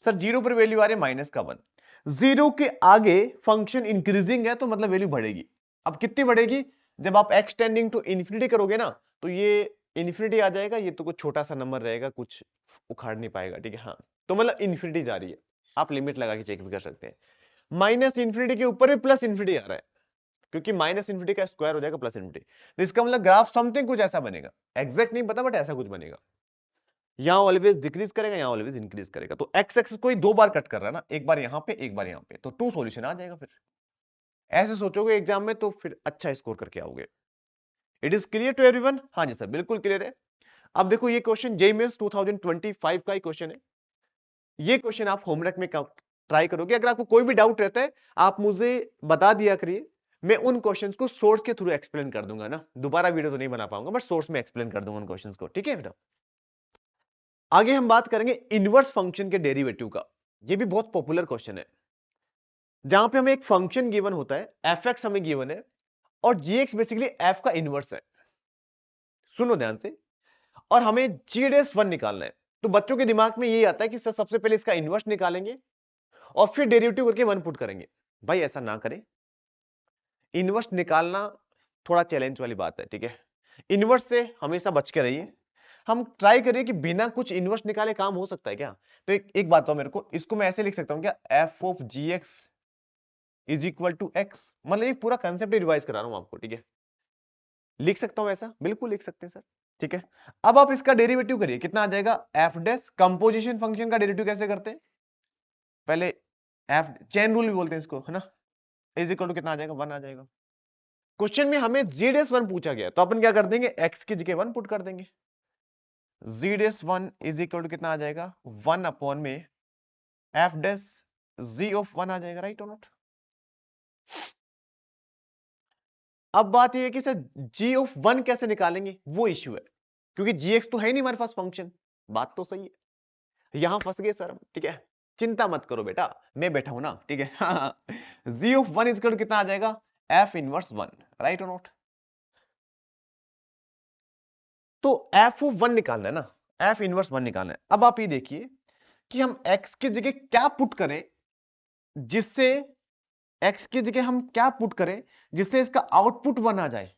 सर 0 पर वैल्यू आ रही है -1, 0 के आगे फंक्शन इंक्रीजिंग है तो मतलब वैल्यू बढ़ेगी। अब कितनी बढ़ेगी, जब आप x टेंडिंग टू इन्फिनिटी करोगे ना तो ये इन्फिनिटी आ जाएगा, ये तो कुछ छोटा सा नंबर रहेगा, कुछ उखाड़ नहीं पाएगा, ठीक है। हाँ, तो मतलब इन्फिनिटी जा रही है, आप लिमिट लगा के चेक भी कर सकते हैं। माइनस इन्फिनिटी के ऊपर भी प्लस इन्फिनिटी आ रहा है, क्योंकि माइनस इन्फिनिटी का स्क्वायर हो जाएगा प्लस इन्फिनिटी। तो इसका मतलब ग्राफ समथिंग कुछ ऐसा बनेगा, एग्जैक्ट नहीं पता बट ऐसा कुछ बनेगा। यहां ऑलवेज डिक्रीज करेगा, यहां ऑलवेज इंक्रीज करेगा। तो एक्स एक्सिस कोई दो बार कट कर रहा है ना, एक बार यहां पे एक बार यहां पे, तो 2 सॉल्यूशन आ जाएगा। फिर ऐसे सोचोगे एग्जाम में तो फिर अच्छा स्कोर करके आओगे। It is clear to everyone? हाँ जी सर, बिल्कुल क्लियर है। अब देखो ये क्वेश्चन जेईई मेंस 2025 का ही क्वेश्चन है। ये क्वेश्चन आप होमवर्क में ट्राई करोगे। अगर आपको कोई भी डाउट रहता है आप मुझे बता दिया करिए, मैं उन क्वेश्चंस को सोर्स के थ्रू एक्सप्लेन कर दूंगा ना। दोबारा वीडियो तो नहीं बना पाऊंगा बट सोर्स में एक्सप्लेन कर दूंगा उन क्वेश्चंस को, ठीक है बेटा। आगे हम बात करेंगे इनवर्स फंक्शन के डेरिवेटिव का। ये भी बहुत पॉपुलर क्वेश्चन है, जहां पे हमें एक फंक्शन गिवन होता है, एफ एक्स हमें गिवन है, और जी एक्स बेसिकली एफ का इनवर्स है। सुनो ध्यान से, और हमें जी डेस वन निकालना है। तो बच्चों के दिमाग में यही आता है कि सर सबसे पहले इसका इनवर्स निकालेंगे और फिर डेरिवेटिव करके वन पुट करेंगे। भाई ऐसा ना करें, इनवर्स निकालना थोड़ा चैलेंज वाली बात है, ठीक है। इनवर्स से हमेशा बच के रहिए। हम ट्राई करिए कि बिना कुछ इनवर्स निकाले काम हो सकता है क्या। तो एक बात तो मेरे को, इसको मैं ऐसे लिख सकता हूं क्या, F of G X is equal to X, मतलब एक पूरा कंसेप्ट रिवाइज करा रहा हूं आपको, ठीक है। लिख सकता हूं ऐसा, बिल्कुल लिख सकते हैं सर, ठीक है। अब आप इसका डेरिवेटिव करिए, कितना आ जाएगा, एफ डेस कंपोजिशन फंक्शन का डेरिवेटिव कैसे करते हैं, पहले एफ चेन रूल भी बोलते हैं इसको, है ना, इज इक्वल टू कितना आ जाएगा, 1 आ जाएगा। क्वेश्चन में हमें जी डेस 1 पूछा गया, तो अपन क्या कर देंगे, एक्स की जगह 1 पुट कर देंगे। जी डेस 1 इज इक्वल टू कितना आ जाएगा, 1 अपॉन में एफ डेस जी ऑफ 1 आ जाएगा, राइट और नॉट। अब बात यह है कि सर जी ऑफ 1 कैसे निकालेंगे, वो इश्यू है, क्योंकि जी एक्स तो है नहीं हमारे पास फंक्शन। बात तो सही है। यहां फंस गए सर, ठीक है, चिंता मत करो बेटा, मैं बैठा हूं ना, ठीक है। जी ऑफ वन इजकल कितना आ जाएगा, एफ इनवर्स वन, राइट और नोट। तो एफ ऑफ वन निकालना है ना, एफ इनवर्स वन निकालना है। अब आप ये देखिए कि हम एक्स की जगह क्या पुट करें जिससे, एक्स की जगह हम क्या पुट करें जिससे इसका आउटपुट वन आ जाए,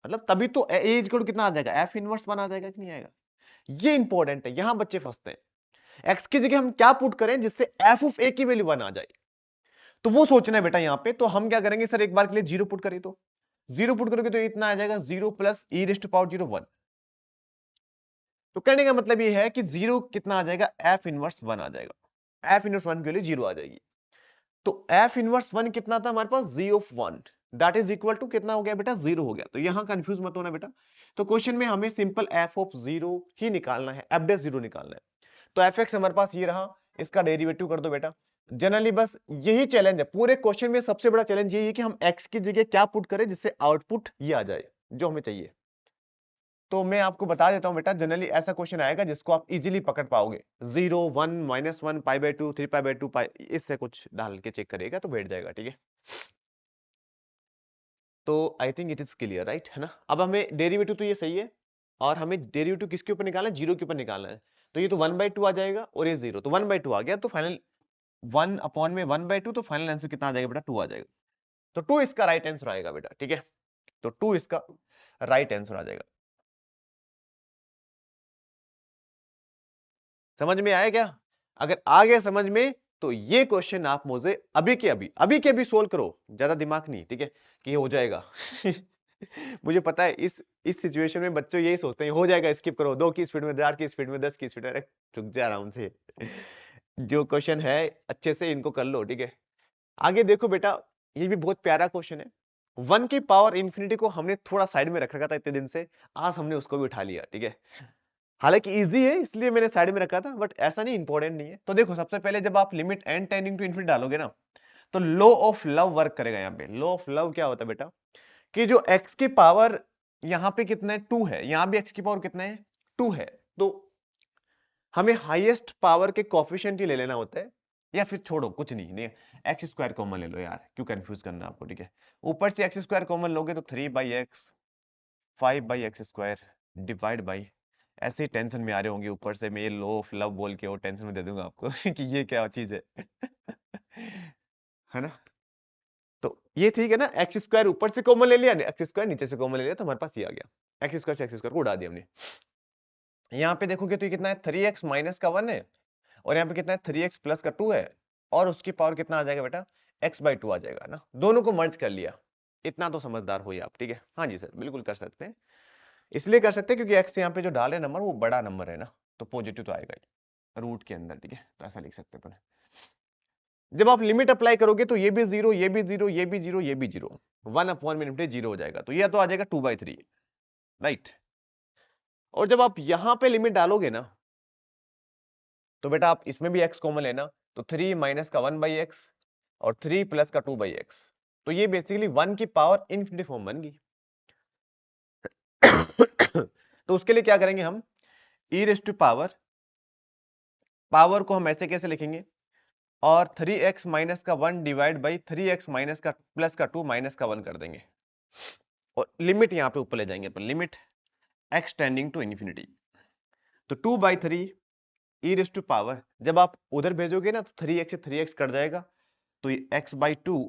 मतलब तभी तो ए इक्वल कितना आ जाएगा, एफ इनवर्स वन आ जाएगा कि नहीं आएगा। ये इंपॉर्टेंट है, यहां बच्चे फंसते हैं। एक्स की जगह हम क्या पुट करें जिससे एफ ऑफ ए की वैल्यू वन आ जाए, तो वो सोचना है बेटा यहां पे। तो हम क्या करेंगे सर, एक बार के लिए जीरो पुट करें, तो जीरो पुट करोगे तो इतना आ जाएगा, zero plus E raised to power zero one. तो कहने का मतलब ये है कि जीरो कितना आ जाएगा, एफ इनवर्स वन आ जाएगा, एफ इनवर्स वन के लिए जीरो आ जाएगी। तो एफ इनवर्स वन कितना था हमारे पास, G of one, that is equal to कितना हो गया बेटा, जीरो हो गया। तो यहां कंफ्यूज मत होना बेटा, तो क्वेश्चन में हमें सिंपल एफ ऑफ जीरो ही निकालना है, एफ डैश जीरो निकालना है। तो एफ एक्स हमारे पास ये रहा, इसका डेरिवेटिव कर दो बेटा। जनरली बस यही चैलेंज है पूरे क्वेश्चन में, सबसे बड़ा चैलेंज यही है कि हम एक्स की जगह क्या पुट करें जिससे आउटपुट ये आ जाए जो हमें चाहिए। तो मैं आपको बता देता हूं बेटा, जनरली ऐसा क्वेश्चन आएगा जिसको आप इजीली पकड़ पाओगे, zero one minus one pi by two three pi by two pi, इससे कुछ डाल के चेक करेगा तो बैठ जाएगा, ठीक है। तो I think it is clear, right, है ना। अब हमें डेरिवेटिव तो ये सही है, और हमें डेरिवेटिव किसके ऊपर निकालना है, जीरो के ऊपर निकालना है। तो ये तो वन बाई टू आ जाएगा और ये जीरो, तो वन बाई टू आ गया, तो फाइनल वन अपॉन में वन बाई टू, तो फाइनल आंसर कितना आ जाएगा बेटा, टू आ जाएगा। तो टू इसका राइट आंसर आएगा बेटा, ठीक है, तो टू इसका राइट आंसर आ जाएगा। समझ में आया क्या, अगर आ गया समझ में तो ये क्वेश्चन आप मुझे अभी के अभी सोल्व करो, ज्यादा दिमाग नहीं, ठीक है, कि ये हो जाएगा। मुझे पता है इस सिचुएशन में बच्चों यही सोचते हैं, हो जाएगा स्किप करो, 2 की स्पीड में, 4 की स्पीड में, 10 की स्पीड में, अरे रुक जा आराम से। जो क्वेश्चन है अच्छे से इनको कर लो, ठीक है। आगे देखो बेटा, ये भी बहुत प्यारा क्वेश्चन है। वन की पावर इंफिनिटी को हमने थोड़ा साइड में रख रखा था इतने दिन से, आज हमने उसको भी उठा लिया, ठीक है। हालांकि इजी है इसलिए मैंने साइड में रखा था, बट ऐसा नहीं, इंपॉर्टेंट नहीं है। तो देखो सबसे पहले जब आप limit N tending to infinity डालोगे ना, तो लॉ ऑफ लव वर्क करेगा यहाँ पे। लॉ ऑफ लव क्या होता है बेटा, कि जो एक्स की पावर यहाँ पे कितना है, टू है, यहाँ भी एक्स की पावर कितना है, टू है, तो हमें हाईएस्ट पावर के कोफिशिएंट ही ले लेना होता है, या फिर छोड़ो कुछ नहीं, नहीं एक्स स्क्वायर कॉमन ले लो यार, क्यों कंफ्यूज करना आपको, ठीक है। ऊपर से एक्स स्क्वायर कॉमन लोगे तो three by x, five by x square divide by, ऐसे ही टेंशन में आ रहे होंगे, ऊपर से मैं ये लो ऑफ लव बोल के और टेंशन में दे दूंगा आपको कि ये क्या चीज है। है ना। तो ये ठीक है ना, एक्स स्क्वायर ऊपर से कॉमन ले लिया, एक्स स्क्वायर नीचे से कॉमन ले लिया, तो हमारे पास ये आ गया, एक्स स्क्वायर से एक्स स्क्वायर को उड़ा दिया हमने। यहाँ पे देखोगे तो ये कितना है, थ्री एक्स माइनस का वन है, और यहाँ पे कितना है, थ्री एक्स प्लस का टू है, और उसकी पावर कितना आ जाएगा बेटा, एक्स बाई टू आ जाएगा ना, दोनों को मर्ज कर लिया। इतना तो समझदार हो आप, ठीक है। हाँ जी सर, बिल्कुल कर सकते हैं, इसलिए कर सकते हैं क्योंकि एक्स यहाँ पे जो डाले नंबर वो बड़ा नंबर है ना, तो पॉजिटिव तो आएगा ही रूट के अंदर, ठीक है, तो ऐसा लिख सकते हैं अपन। जब आप लिमिट अप्लाई करोगे तो ये भी जीरो, ये भी जीरो, ये भी जीरो, ये भी जीरो, वन अपॉन में जीरो हो जाएगा, तो ये तो आ जाएगा टू बाई थ्री, राइट। और जब आप यहां पे लिमिट डालोगे ना, तो बेटा आप इसमें भी एक्स कॉमन लेना, तो थ्री माइनस का वन बाई एक्स और थ्री प्लस का टू बाई एक्स, तो ये बेसिकली वन की पावर इनफिनिटी फॉर्म बन गई। तो उसके लिए क्या करेंगे हम, ई रेस टू पावर, पावर को हम ऐसे कैसे लिखेंगे, और थ्री एक्स माइनस का one divide by three x minus का प्लस का टू माइनस का वन कर देंगे, और लिमिट यहां पे ऊपर ले जाएंगे अपन, limit X tending to infinity, तो two by three E raise to power, जब आप उधर भेजोगे ना तो थ्री एक्स से थ्री एक्स कट जाएगा, तो ये एक्स बाई टू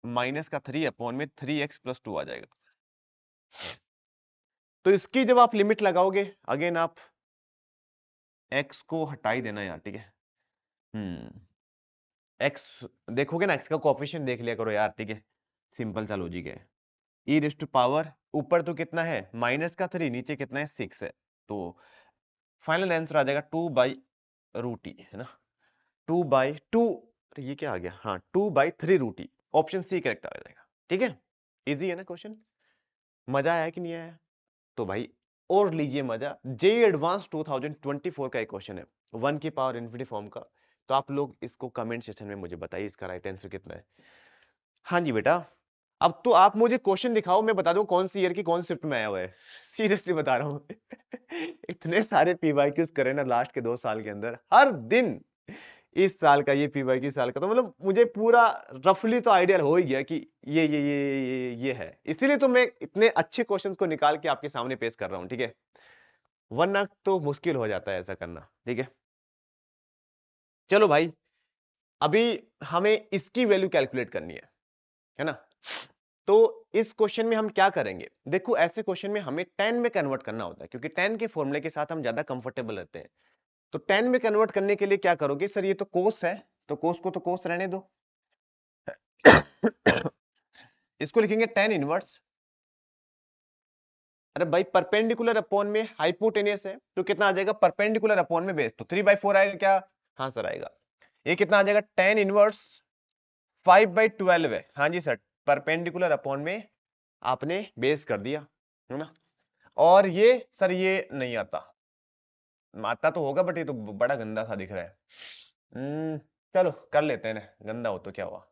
माइनस का थ्री अपॉन में थ्री एक्स प्लस टू आ जाएगा। तो इसकी जब आप लिमिट लगाओगे, अगेन आप एक्स को हटा ही देना यार, ठीक है। एक्स देखोगे ना, एक्स का कोएफिशिएंट देख लिया करो यार, ठीक है, सिंपल सा लॉजिक है। ई रेस टू पावर ऊपर तो कितना है, माइनस का थ्री, नीचे कितना है, सिक्स है, तो फाइनल आंसर आ जाएगा टू बाई रूट ई, है ना, टू बाई टू, ये क्या आ गया, हाँ two by three root E, option C correct आ जाएगा, ठीक है। इजी है ना क्वेश्चन, मजा आया कि नहीं आया, तो भाई और लीजिए मजा, जेई एडवांस 2024 का एक क्वेश्चन है, वन की पावर इन्फिनिटी फॉर्म का, तो आप लोग इसको कमेंट सेक्शन में मुझे बताइए इसका राइट आंसर कितना है। हाँ जी बेटा, अब तो आप मुझे क्वेश्चन दिखाओ, मैं बता दूं कौन सी ईयर की कौन सी शिफ्ट में आया हुआ है। सीरियसली बता रहा हूँ। इतने सारे पीवाईक्यूज करे ना लास्ट के 2 साल के अंदर, हर दिन इस साल का ये पीवाईक्यू, साल का, तो मतलब मुझे पूरा रफली तो आइडिया हो ही गया कि ये है। इसीलिए तो मैं इतने अच्छे क्वेश्चंस को निकाल के आपके सामने पेश कर रहा हूं, ठीक है, वरना तो मुश्किल हो जाता है ऐसा करना, ठीक है। चलो भाई, अभी हमें इसकी वैल्यू कैलकुलेट करनी है ना। तो इस क्वेश्चन में हम क्या करेंगे, देखो ऐसे क्वेश्चन में हमें 10 में कन्वर्ट करना होता है, क्योंकि 10 के फॉर्मूले के साथ हम ज्यादा कंफर्टेबल रहते हैं। तो 10 में कन्वर्ट करने के लिए क्या करोगे, सर ये तो कोस है, तो कोस को तो कोस रहने दो। इसको लिखेंगे tan इनवर्स। अरे भाई परपेंडिकुलर अपॉन में हाइपोटेनियस है, तो कितना आ जाएगा, परपेंडिकुलर अपॉन में बेस, तो 3/4 आएगा क्या, हाँ सर आएगा। ये कितना आ जाएगा, tan इनवर्स 5/12 है, हाँ जी सर, परपेंडिकुलर अपॉन में आपने बेस कर दिया, है ना। और ये सर ये नहीं आता, आता तो होगा बट ये तो बड़ा गंदा सा दिख रहा है। चलो कर लेते हैं ना, गंदा हो तो क्या हुआ,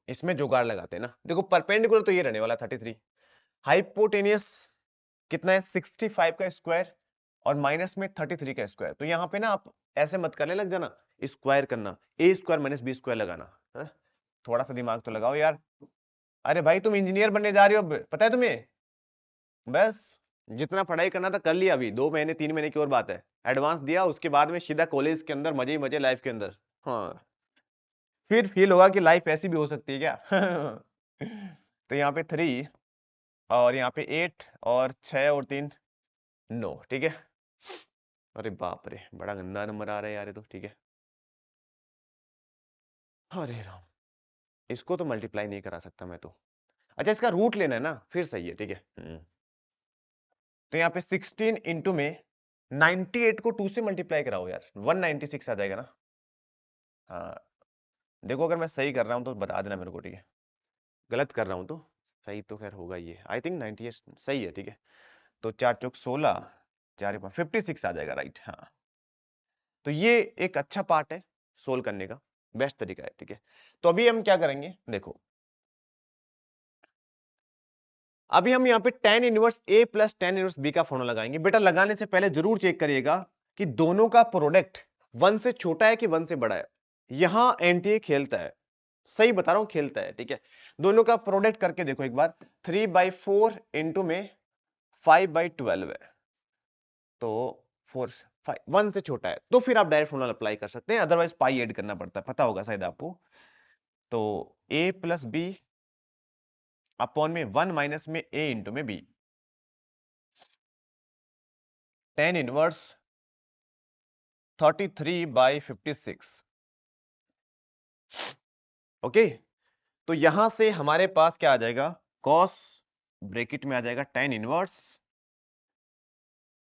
इसमें जुगाड़ लगाते हैं ना। देखो परपेंडिकुलर तो ये रहने वाला 33, हाइपोटेनियस कितना है 65 का स्क्वायर, और माइनस में 33 का स्क्वायर। तो यहाँ पे ना आप ऐसे मत करने लग जाना, स्क्वायर करना, ए स्क्वायर माइनस बी स्क्वायर लगाना, है? थोड़ा सा दिमाग तो लगाओ यार। अरे भाई तुम इंजीनियर बनने जा रहे हो अब, पता है तुम्हें, बस जितना पढ़ाई करना था कर लिया, अभी 2 महीने 3 महीने की और बात है, एडवांस दिया, उसके बाद में सीधा कॉलेज के अंदर मजे ही मजे लाइफ के अंदर। हाँ, फिर फील होगा कि लाइफ ऐसी भी हो सकती है क्या। तो यहाँ पे 3 और यहाँ पे 8 और 6 और 3 9, ठीक है। अरे बाप रे, बड़ा गंदा नंबर आ रहा है यार ये तो, ठीक है। अरे राम, इसको तो मल्टीप्लाई नहीं करा सकता मैं तो, अच्छा इसका रूट लेना है ना, फिर सही है, ठीक है। तो यहाँ पे 16 इंटू में 98 को 2 से मल्टीप्लाई कराओ यार, 196 आ जाएगा ना। हाँ, देखो अगर मैं सही कर रहा हूँ तो बता देना मेरे को, ठीक है, गलत कर रहा हूँ तो सही तो खैर होगा ये, आई थिंक 98 सही है, ठीक है। तो 4 चौक 16, 4 56 आ जाएगा, राइट, हाँ। तो ये एक अच्छा पार्ट है सोल्व करने का, बेस्ट तरीका है, ठीक है। तो अभी हम क्या करेंगे, देखो अभी हम यहाँ पे tan inverse a plus tan inverse b का फॉर्मूला लगाएंगे। बेटा लगाने से पहले जरूर चेक करिएगा कि दोनों का प्रोडक्ट 1 से छोटा है कि 1 से बड़ा है। यहां एनटीए खेलता है, सही बता रहा हूं, खेलता है, ठीक है। दोनों का प्रोडक्ट करके देखो एक बार, 3/4 इंटू में 5/12 है, तो 4 5 1 से छोटा है, तो फिर आप डायरेक्ट फॉर्मूला अप्लाई कर सकते हैं, अदरवाइज पाई ऐड करना पड़ता है, पता होगा शायद आपको। तो a प्लस बी अपॉन में 1 माइनस में a इंटू में b, tan इनवर्स 33/56, ओके। तो यहां से हमारे पास क्या आ जाएगा, कॉस ब्रैकेट में आ जाएगा tan इनवर्स,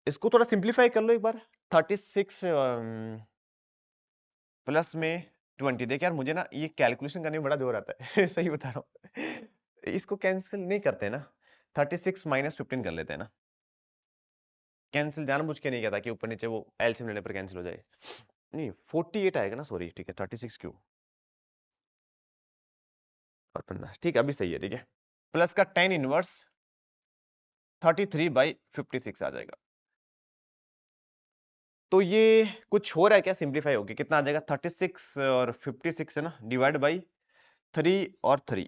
इसको थोड़ा सिंप्लीफाई कर लो एक बार, 36 प्लस में 20। देखिए यार मुझे ना ये कैलकुलेशन करने में बड़ा जोर आता है। सही बता रहा हूँ, इसको कैंसिल नहीं करते ना, 36 माइनस 15 कर लेते हैं ना, कैंसिल जानबूझ के नहीं किया था कि ऊपर नीचे वो एलसीएम लेने पर कैंसिल हो जाए, नहीं 48 आएगा ना, सॉरी, ठीक है, 36 क्यों और 15, ठीक है अभी सही है, ठीक है। प्लस का tan इनवर्स 33/56 आ जाएगा। तो ये कुछ हो रहा है क्या, सिंप्लीफाई होगी कितना आ जाएगा, 36 और 56 है ना, डिवाइड बाई 3 और 3।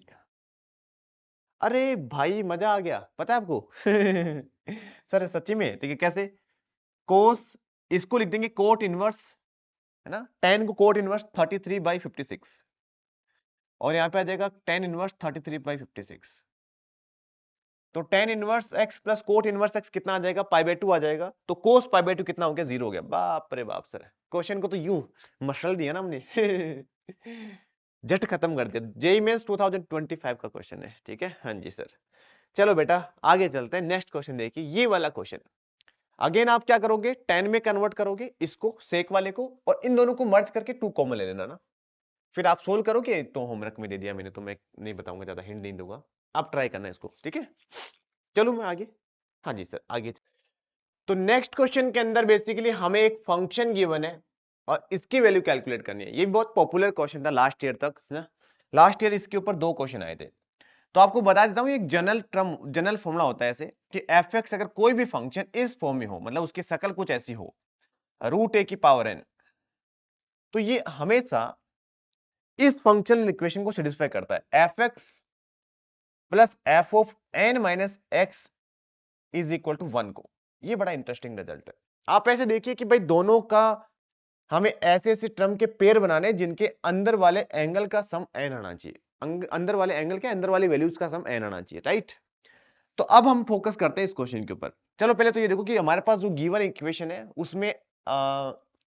अरे भाई मजा आ गया, पता है आपको। सर सच्ची में, ठीक है, कैसे, कोस इसको लिख देंगे कोट इनवर्स, है ना, tan को कोट इनवर्स 33/56, और यहाँ पे आ जाएगा tan इनवर्स 33/56। तो tan inverse x plus cot inverse x कितना आ जाएगा, π/2 आ जाएगा। तो कोस π/2 कितना हो गया, 0 हो गया। बाप रे बाप सर, क्वेश्चन को तो यूं मसल दिया ना हमने। जट खत्म कर दिया। जेईई मेंस 2025 का क्वेश्चन है, ठीक है, हाँ जी सर। चलो बेटा आगे चलते हैं, नेक्स्ट क्वेश्चन देखिए, ये वाला क्वेश्चन। अगेन आप क्या करोगे, tan में कन्वर्ट करोगे इसको, सेक वाले को, और इन दोनों को मर्ज करके 2 कॉमन ले लेना ना, फिर आप सोल्व करोगे। तो होमवर्क में दे दिया मैंने, तो मैं नहीं बताऊंगा, ज्यादा हिंट नहीं दूंगा, आप ट्राई करना इसको, ठीक है। चलो मैं आगे, हाँ जी सर आगे। तो नेक्स्ट क्वेश्चन के अंदर बेसिकली हमें एक फंक्शन गिवन है और इसकी वैल्यू कैलकुलेट करनी है। ये बहुत पॉपुलर क्वेश्चन था लास्ट ईयर तक, है ना। लास्ट ईयर इसके ऊपर 2 क्वेश्चन आए थे। तो आपको बता देता हूं, एक जनरल फॉर्मूला होता है ऐसे कि एफ एक्स अगर कोई भी फंक्शन इस फॉर्म में हो, मतलब उसकी शकल कुछ ऐसी हो, रूट ए की पावर एन, तो ये हमेशा इस फंक्शनल इक्वेशन को सेटिस्फाई करता है, F X plus F of N minus X is equal to 1 को। ये बड़ा इंटरेस्टिंग रिजल्ट है। आप ऐसे देखिए कि भाई दोनों का हमें ऐसे ऐसे टर्म के पेयर बनाने जिनके अंदर वाले एंगल का सम एन आना चाहिए, अंदर वाले एंगल के अंदर वाली वैल्यूज का सम एन आना चाहिए, राइट। तो अब हम फोकस करते हैं इस क्वेश्चन के ऊपर। चलो पहले तो ये देखो कि हमारे पास जो गिवन इक्वेशन है उसमें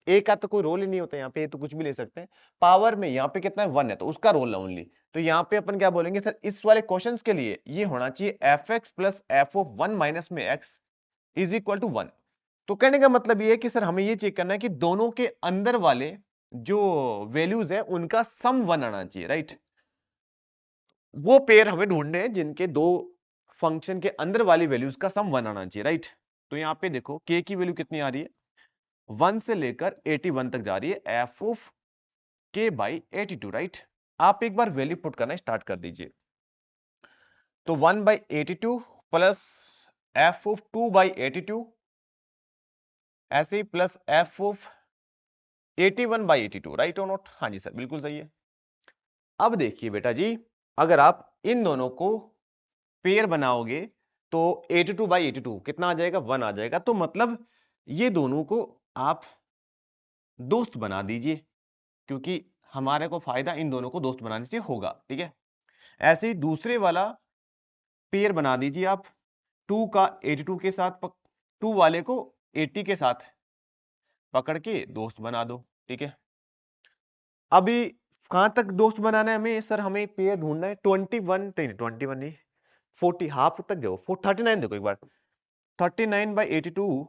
ए का तो कोई रोल ही नहीं होता, यहाँ पे तो कुछ भी ले सकते हैं। पावर में यहाँ पे कितना है, 1 है, तो उसका रोल है ओनली। तो यहाँ पे अपन क्या बोलेंगे सर, इस वाले क्वेश्चंस के लिए ये होना चाहिए F X plus F of 1 minus में एक्स इज इक्वल टू 1। तो कहने का मतलब ये है कि सर हमें ये चेक करना है कि दोनों के अंदर वाले जो वैल्यूज है उनका सम 1 आना चाहिए, राइट। वो पेयर हमें ढूंढने हैं जिनके दो फंक्शन के अंदर वाली वैल्यूज का सम 1 आना चाहिए, राइट। तो यहाँ पे देखो k की वैल्यू कितनी आ रही है, 1 से लेकर 81 तक जा रही है, F of k by 82, right. आप एक बार वैल्यू पुट करना स्टार्ट कर दीजिए। तो 1 by 82 plus F of 2 by 82, ऐसे ही plus F of 81 by 82, right और नॉट? हाँ जी सर, बिल्कुल सही है। अब देखिए बेटा जी, अगर आप इन दोनों को पेयर बनाओगे तो 82 बाई 82 कितना आ जाएगा, 1 आ जाएगा। तो मतलब ये दोनों को आप दोस्त बना दीजिए, क्योंकि हमारे को फायदा इन दोनों को दोस्त बनाने से होगा, ठीक है। ऐसे ही दूसरे वाला पेयर बना दीजिए आप, 2 का 82 के साथ 2 वाले को 80 के साथ पकड़ के दोस्त बना दो, ठीक है। अभी कहां तक दोस्त बनाना है हमें सर, हमें पेयर ढूंढना है 21 नहीं 40, हाफ तक जाओ, 39 देखो एक बार, 39 बाई 82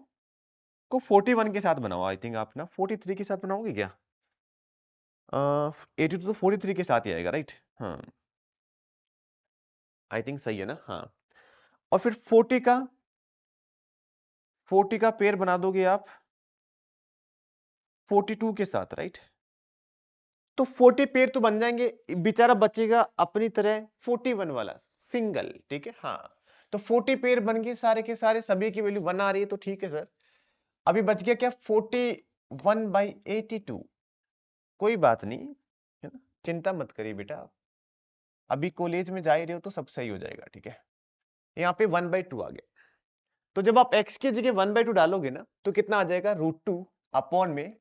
को 41 के साथ बनाओ। आई थिंक आप ना 43 के साथ बनाओगे क्या? 82 तो 43 के साथ ही आएगा, राइट। हाँ आई थिंक सही है ना, हाँ। और फिर 40 का पेयर बना दोगे आप 42 के साथ, राइट। तो 40 पेयर तो बन जाएंगे, बेचारा बचेगा अपनी तरह 41 वाला सिंगल, ठीक है। हाँ तो 40 पेयर बन गए सारे के सारे, सभी की वैल्यू 1 आ रही है, तो ठीक है सर। अभी बच गया क्या, 41 बाई 82। कोई बात नहीं, है ना, चिंता मत करिए बेटा, अभी कॉलेज में जा ही रहे हो तो सब सही हो जाएगा, ठीक है। यहाँ पे 1/2 आ गया, तो जब आप x की जगह 1/2 डालोगे ना तो कितना आ जाएगा, √2 अपॉन में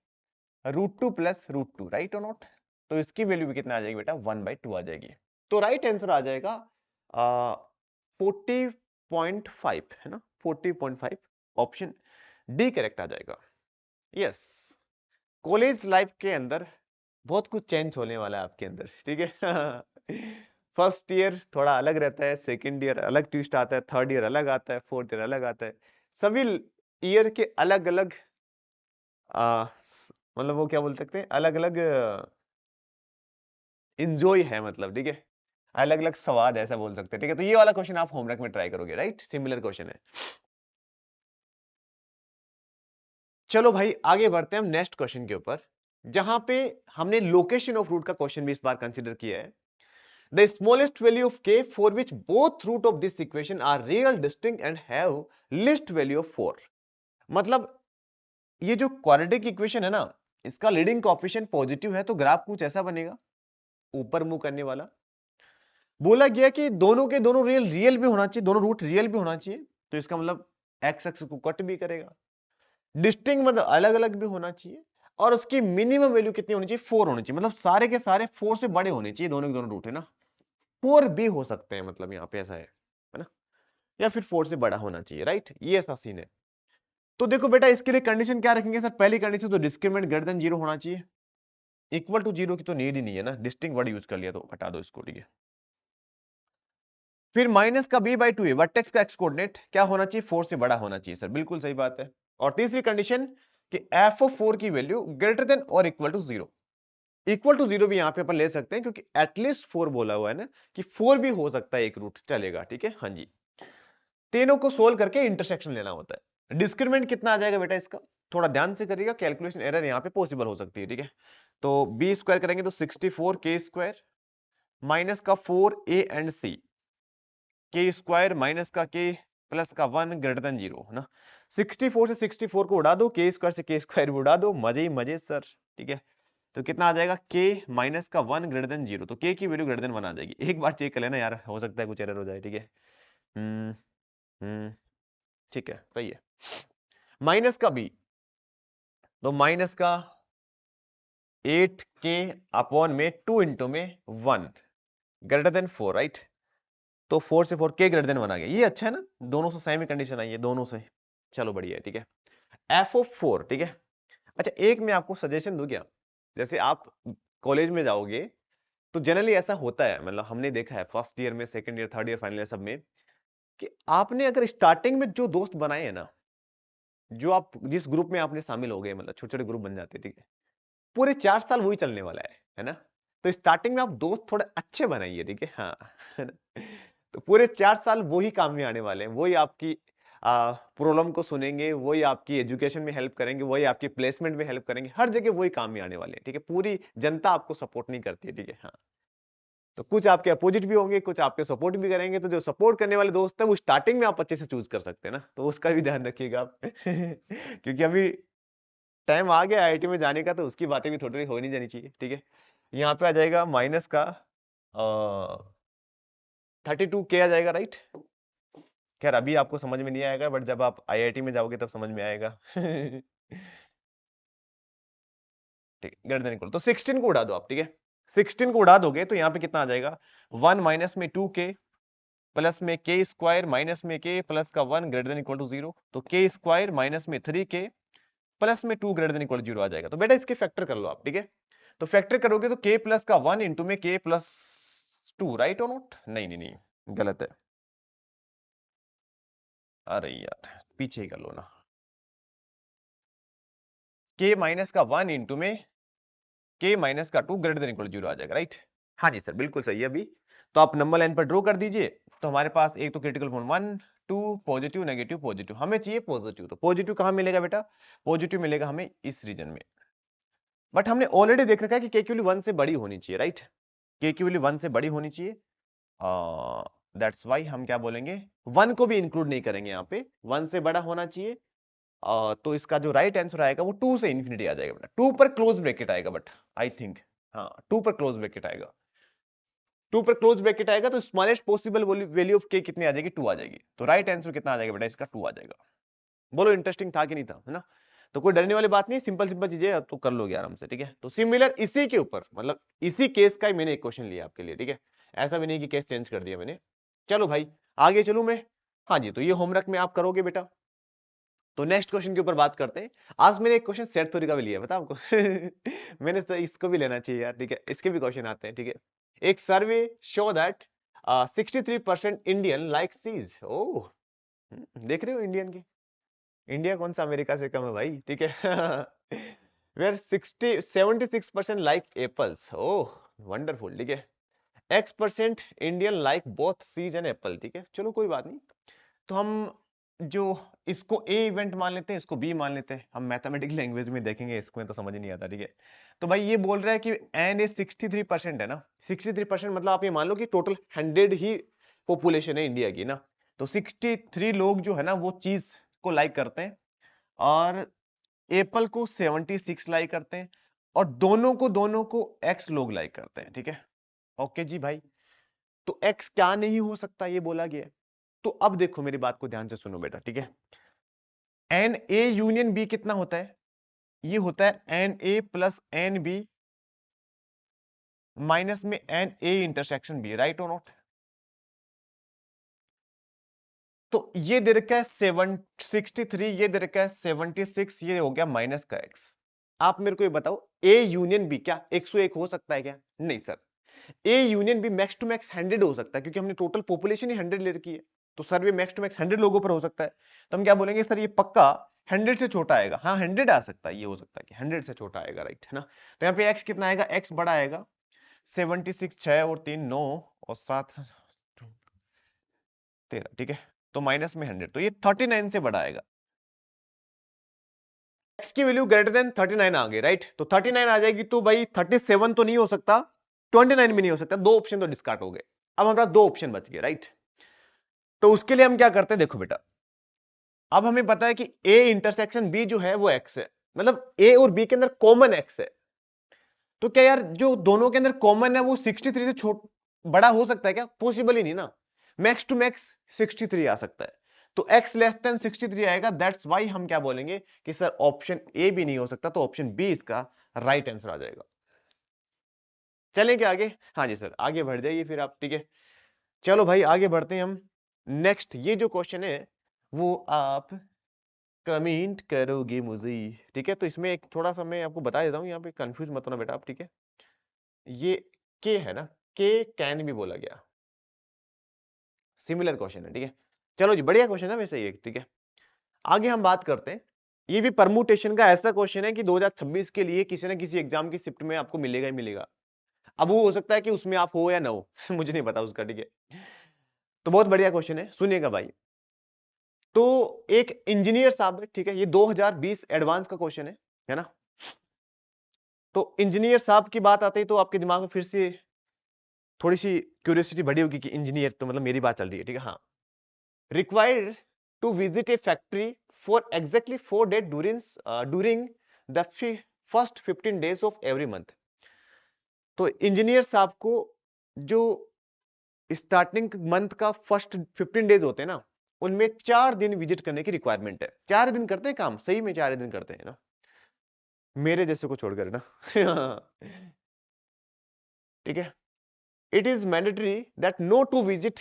√2 प्लस √2, राइट और नॉट? तो इसकी वैल्यू भी कितना आ जाएगी बेटा, 1/2 आ जाएगी। तो राइट आंसर आ जाएगा 40.5, है ना, 40.5, ऑप्शन डी करेक्ट आ जाएगा। यस, कॉलेज लाइफ के अंदर बहुत कुछ चेंज होने वाला है आपके अंदर, ठीक है। फर्स्ट ईयर थोड़ा अलग रहता है, सेकंड ईयर अलग ट्विस्ट आता है, थर्ड ईयर अलग आता है, फोर्थ ईयर अलग आता है। सभी ईयर के अलग अलग मतलब वो क्या बोल सकते हैं, अलग अलग इंजॉय है, मतलब ठीक है, अलग अलग स्वाद ऐसा बोल सकते हैं, ठीक है। तो ये वाला क्वेश्चन आप होमवर्क में ट्राई करोगे, राइट, सिमिलर क्वेश्चन है। चलो भाई आगे बढ़ते हैं हम नेक्स्ट क्वेश्चन के ऊपर, जहां पे हमने लोकेशन ऑफ रूट का क्वेश्चन भी इस बार कंसीडर किया है। The smallest value of k for which both root of this equation are real, distinct and have least value of 4। मतलब ये जो क्वाड्रेटिक इक्वेशन है ना, इसका लीडिंग कोएफिशिएंट पॉजिटिव है तो ग्राफ कुछ ऐसा बनेगा, ऊपर मुंह करने वाला। बोला गया कि दोनों के दोनों रियल भी होना चाहिए, दोनों रूट रियल भी होना चाहिए, तो इसका मतलब एक्स एक्स को कट भी करेगा। डिस्टिंक्ट मतलब अलग अलग भी होना चाहिए, और उसकी मिनिमम वैल्यू कितनी होनी चाहिए, 4 होनी चाहिए। मतलब सारे के सारे 4 से बड़े होने चाहिए, दोनों के दोनों रूट है ना, 4 भी हो सकते हैं, मतलब यहाँ पे ऐसा है ना, या फिर 4 से बड़ा होना चाहिए, राइट, ये ऐसा सीन है। तो देखो बेटा इसके लिए कंडीशन क्या रखेंगे सर, पहली कंडीशन तो डिस्क्रिमिनेंट ग्रेटर देन 0 होना चाहिए, इक्वल टू 0 की तो नीड ही नहीं है ना, डिस्टिंक्ट वर्ड यूज कर लिया तो हटा दो इसको, ठीक है। फिर माइनस का b/2 है, वर्टेक्स का एक्स कोऑर्डिनेट क्या होना चाहिए, 4 से बड़ा होना चाहिए सर, बिल्कुल सही बात है। और तीसरी कंडीशन कि f(4) की वैल्यू ग्रेटर देन और इक्वल टू 0। इक्वल टू 0 भी यहां पे अपन ले सकते हैं, क्योंकि एटलीस्ट 4 बोला हुआ है ना, कि 4 भी हो सकता है एक रूट, चलेगा, ठीक है। हाँ जी, तीनों को सोल्व करके इंटरसेक्शन लेना होता है। डिस्क्रिमिनेंट कितना आ जाएगा बेटा इसका, थोड़ा ध्यान से करिएगा, कैलकुलेशन एरर यहाँ पे पॉसिबल हो सकती है, ठीक है। तो b² करेंगे तो 64 k², माइनस का 4a एंड c, के स्क्वायर माइनस का k प्लस का 1 ग्रेटर देन 0 है ना। 64 से 64 को उड़ा दो, के स्क्वायर से के स्क्वायर भी उड़ा दो, मजे ही मजे सर। ठीक है, तो कितना आ जाएगा, k माइनस का 1 ग्रेटर देन 0, तो k की वैल्यू ग्रेटर देन 1 आ जाएगी। एक बार चेक कर लेना यार, हो सकता है कुछ एरर हो जाए। ठीक है, हम्म ठीक है, सही है। माइनस का b, तो माइनस का 8k अपॉन में 2 इंटू में 1 ग्रेटर देन 4, राइट। तो 4 से 4 k ग्रेटर देन 1 आ गया, ये अच्छा है ना, दोनों से सेम ही कंडीशन आई है, दोनों से। चलो बढ़िया है। ठीक है, एफ ऑफ 4। ठीक है, अच्छा एक मैं आपको सजेशन दूं क्या, जैसे आप कॉलेज में जाओगे तो जनरली ऐसा होता है, मतलब हमने देखा है फर्स्ट ईयर में, second year, third year, final year सब में, कि आपने अगर स्टार्टिंग में जो दोस्त बनाए हैं ना, जो आप जिस ग्रुप में आपने शामिल हो गए, मतलब छोटे छोटे ग्रुप बन जाते हैं, ठीक है, पूरे 4 साल वही चलने वाला है ना। तो स्टार्टिंग में आप दोस्त थोड़े अच्छे बनाइए, ठीक है, हाँ है ना? तो पूरे 4 साल वही काम में आने वाले हैं, वही आपकी प्रॉब्लम को सुनेंगे, वही आपकी एजुकेशन में हेल्प करेंगे, वही आपकी प्लेसमेंट में हेल्प करेंगे, हर जगह वही काम में आने वाले हैं। ठीक है, पूरी जनता आपको सपोर्ट नहीं करती है। ठीक है, हाँ, तो कुछ आपके अपोजिट भी होंगे, कुछ आपके सपोर्ट भी करेंगे, तो जो सपोर्ट करने वाले दोस्त है वो स्टार्टिंग में आप अच्छे से चूज कर सकते हैं ना, तो उसका भी ध्यान रखिएगा आप क्योंकि अभी टाइम आ गया आईआईटी में जाने का, तो उसकी बातें भी थोड़ी थोड़ी हो नहीं जानी चाहिए। ठीक है, यहाँ पे आ जाएगा माइनस का 32k आ जाएगा, राइट। खैर अभी आपको समझ में नहीं आएगा, बट जब आप आईआईटी में जाओगे तब समझ में आएगा ठीक, ग्रेटर देन इक्वल, तो 16 को उड़ा दो आप। ठीक है, 16 को उड़ा दोगे तो यहाँ पे कितना आ जाएगा, 1 माइनस में 2k प्लस में k स्क्वायर माइनस में k प्लस का 1 ग्रेटर देन इक्वल टू 0, तो k स्क्वायर माइनस में 3k प्लस में 2 ग्रेटर देन इक्वल टू 0 आ जाएगा। तो बेटा इसके फैक्टर कर लो आप। ठीक है, तो फैक्टर करोगे तो k प्लस का 1 इंटू में k प्लस 2, राइट और नोट, नहीं नहीं नहीं गलत है, अरे यार पीछे ही कर लो ना, k माइनस का 1 इंटू में k माइनस का 2 ग्रेटर देन इक्वल 0 आ जाएगा, राइट। हाँ जी सर, बिल्कुल सही है। अभी तो आप नंबर लाइन पर ड्रॉ कर दीजिए, तो हमारे पास एक तो critical point 1 2 positive negative positive, हमें चाहिए पॉजिटिव, तो पॉजिटिव कहां मिलेगा बेटा, पॉजिटिव मिलेगा हमें इस रीजन में। बट हमने ऑलरेडी देख रखा है कि k की वैल्यू 1 से बड़ी होनी चाहिए, राइट, k की वैल्यू 1 से बड़ी होनी चाहिए, दैट्स व्हाई हम क्या बोलेंगे, 1 को भी इंक्लूड नहीं करेंगे यहाँ पे, 1 से बड़ा होना चाहिए। तो इसका जो राइट आंसर आएगा वो 2 से इंफिनिटी आ जाएगा बेटा, 2 पर क्लोज ब्रैकेट आएगा, बट आई थिंक हाँ 2 पर क्लोज ब्रैकेट आएगा, 2 पर क्लोज ब्रैकेट आएगा, तो smallest possible value of k कितनी आ जाएगी, 2 आ जाएगी, तो राइट आंसर कितना आ जाएगा बेटा इसका, 2 आ जाएगा। बोलो इंटरेस्टिंग था कि नहीं था, है ना। तो कोई डरने वाली बात नहीं, सिंपल सिंपल चीजें अब तो कर लोगे आराम से। ठीक है, तो सिमिलर इसी के ऊपर, मतलब इसी केस का ही मैंने एक क्वेश्चन लिया आपके लिए। ठीक है, ऐसा भी नहीं कि केस चेंज कर दिया मैंने। चलो भाई आगे चलूं मैं, हाँ जी, तो ये होमवर्क में आप करोगे बेटा। तो नेक्स्ट क्वेश्चन के ऊपर बात करते हैं। आज मैंने एक क्वेश्चन सेट थ्योरी का भी लिया, बता आपको मैंने तो इसको भी लेना चाहिए यार। ठीक है, इसके भी क्वेश्चन आते हैं। ठीक है, एक survey show that 63% Indian like seas. Oh, देख रहे हो इंडियन की, इंडिया कौन सा अमेरिका से कम है भाई। ठीक है where 76% like apples. Oh wonderful. ठीक है, X% Indian like both cheese and apple. ठीक है, चलो कोई बात नहीं, तो हम जो इसको ए इवेंट मान लेते हैं, इसको बी मान लेते हैं, हम मैथमेटिकल लैंग्वेज में देखेंगे, इसमें तो समझ ही नहीं आता। ठीक है, तो भाई ये बोल रहा है कि एन ए 63% है ना, 63% मतलब आप ये मान लो कि टोटल 100 ही पॉपुलेशन है इंडिया की ना, तो 63 लोग जो है ना वो चीज को लाइक करते हैं, और एप्पल को 76 लाइक करते हैं, और दोनों को एक्स लोग लाइक करते हैं। ठीक है, ओके जी भाई, तो एक्स क्या नहीं हो सकता ये बोला गया है। तो अब देखो मेरी बात को ध्यान से सुनो बेटा। ठीक है, एन ए यूनियन बी कितना होता है, ये होता है N A plus N B minus में N A intersection B, right और नॉट। तो ये दे रखा है 63, ये दे रखा है 76, ये हो गया माइनस का एक्स। आप मेरे को ये बताओ, ए यूनियन बी क्या 101 हो सकता है क्या, नहीं sir. A union B max to max 100 हो सकता है, क्योंकि हमने टोटल पॉपुलेशन ही 100 ले रखी है, तो सर्वे मैक्स टू मैक्स 100 लोगों पर हो सकता है। तो हम क्या बोलेंगे, सर ये पक्का 100 से छोटा आएगा। हाँ 100 आ सकता है, ये हो सकता है कि 100 से छोटा आएगा, राइट है ना। तो यहाँ पे एक्स कितना आएगा, एक्स बड़ा आएगा 76, 6 और 3 9 और 7 13। ठीक है, तो माइनस में 100, तो ये 39 से बड़ा आएगा। एक्स की वैल्यू ग्रेटर देन 39 आ गई, राइट, तो 39 आ जाएगी, तो भाई 37 तो नहीं हो सकता, 29 भी नहीं हो सकता, 2 ऑप्शन तो डिस्कार्ड हो गए। अब हमारा 2 ऑप्शन बच गए, राइट। तो उसके लिए हम क्या करते हैं, देखो बेटा, अब हमें पता है कि ए इंटरसेक्शन बी जो है वो एक्स है, मतलब ए और बी के अंदर कॉमन एक्स है। तो क्या यार जो दोनों के अंदर कॉमन है वो 63 से बड़ा हो सकता है क्या? पॉसिबल ही नहीं ना। मैक्स टू मैक्स 63 आ सकता है, तो x लेस देन 63 आएगा। दैट्स वाई हम क्या बोलेंगे कि सर ऑप्शन ए भी नहीं हो सकता, तो ऑप्शन बी इसका राइट आंसर आ जाएगा। चलें क्या आगे? हाँ जी सर, आगे बढ़ जाइए फिर आप, ठीक है। चलो भाई आगे बढ़ते हैं हम। नेक्स्ट ये जो क्वेश्चन है वो आप कमेंट करोगे मुझे, ठीक है। तो इसमें एक थोड़ा सा मैं आपको बता देता हूँ, यहाँ पे कंफ्यूज मत होना बेटा आप, ठीक है। ये के है ना, के कैन भी बोला गया, सिमिलर क्वेश्चन है, ठीक है। चलो जी, बढ़िया क्वेश्चन है वैसे ये, ठीक है। आगे हम बात करते हैं, ये भी परमुटेशन का ऐसा क्वेश्चन है कि 2026 के लिए किसी ना किसी एग्जाम की शिफ्ट में आपको मिलेगा ही मिलेगा। अब वो हो सकता है कि उसमें आप हो या ना हो मुझे नहीं पता उसका, ठीक है। तो बहुत बढ़िया क्वेश्चन है, सुनिएगा भाई। तो एक इंजीनियर साहब है, ठीक है, ये 2020 एडवांस का क्वेश्चन है ना। तो इंजीनियर साहब की बात आती है तो आपके दिमाग में फिर से थोड़ी सी क्यूरियोसिटी बढ़ी होगी कि इंजीनियर, तो मतलब मेरी बात चल रही है, ठीक है। हाँ, required to visit a factory for exactly 4 days during the first 15 days of every month। तो इंजीनियर साहब को जो स्टार्टिंग मंथ का फर्स्ट 15 डेज होते हैं ना, उनमें 4 दिन विजिट करने की रिक्वायरमेंट है। 4 दिन करते हैं काम, सही में 4 दिन करते हैं ना, मेरे जैसे को छोड़कर ना ठीक है। It is mandatory that no two visit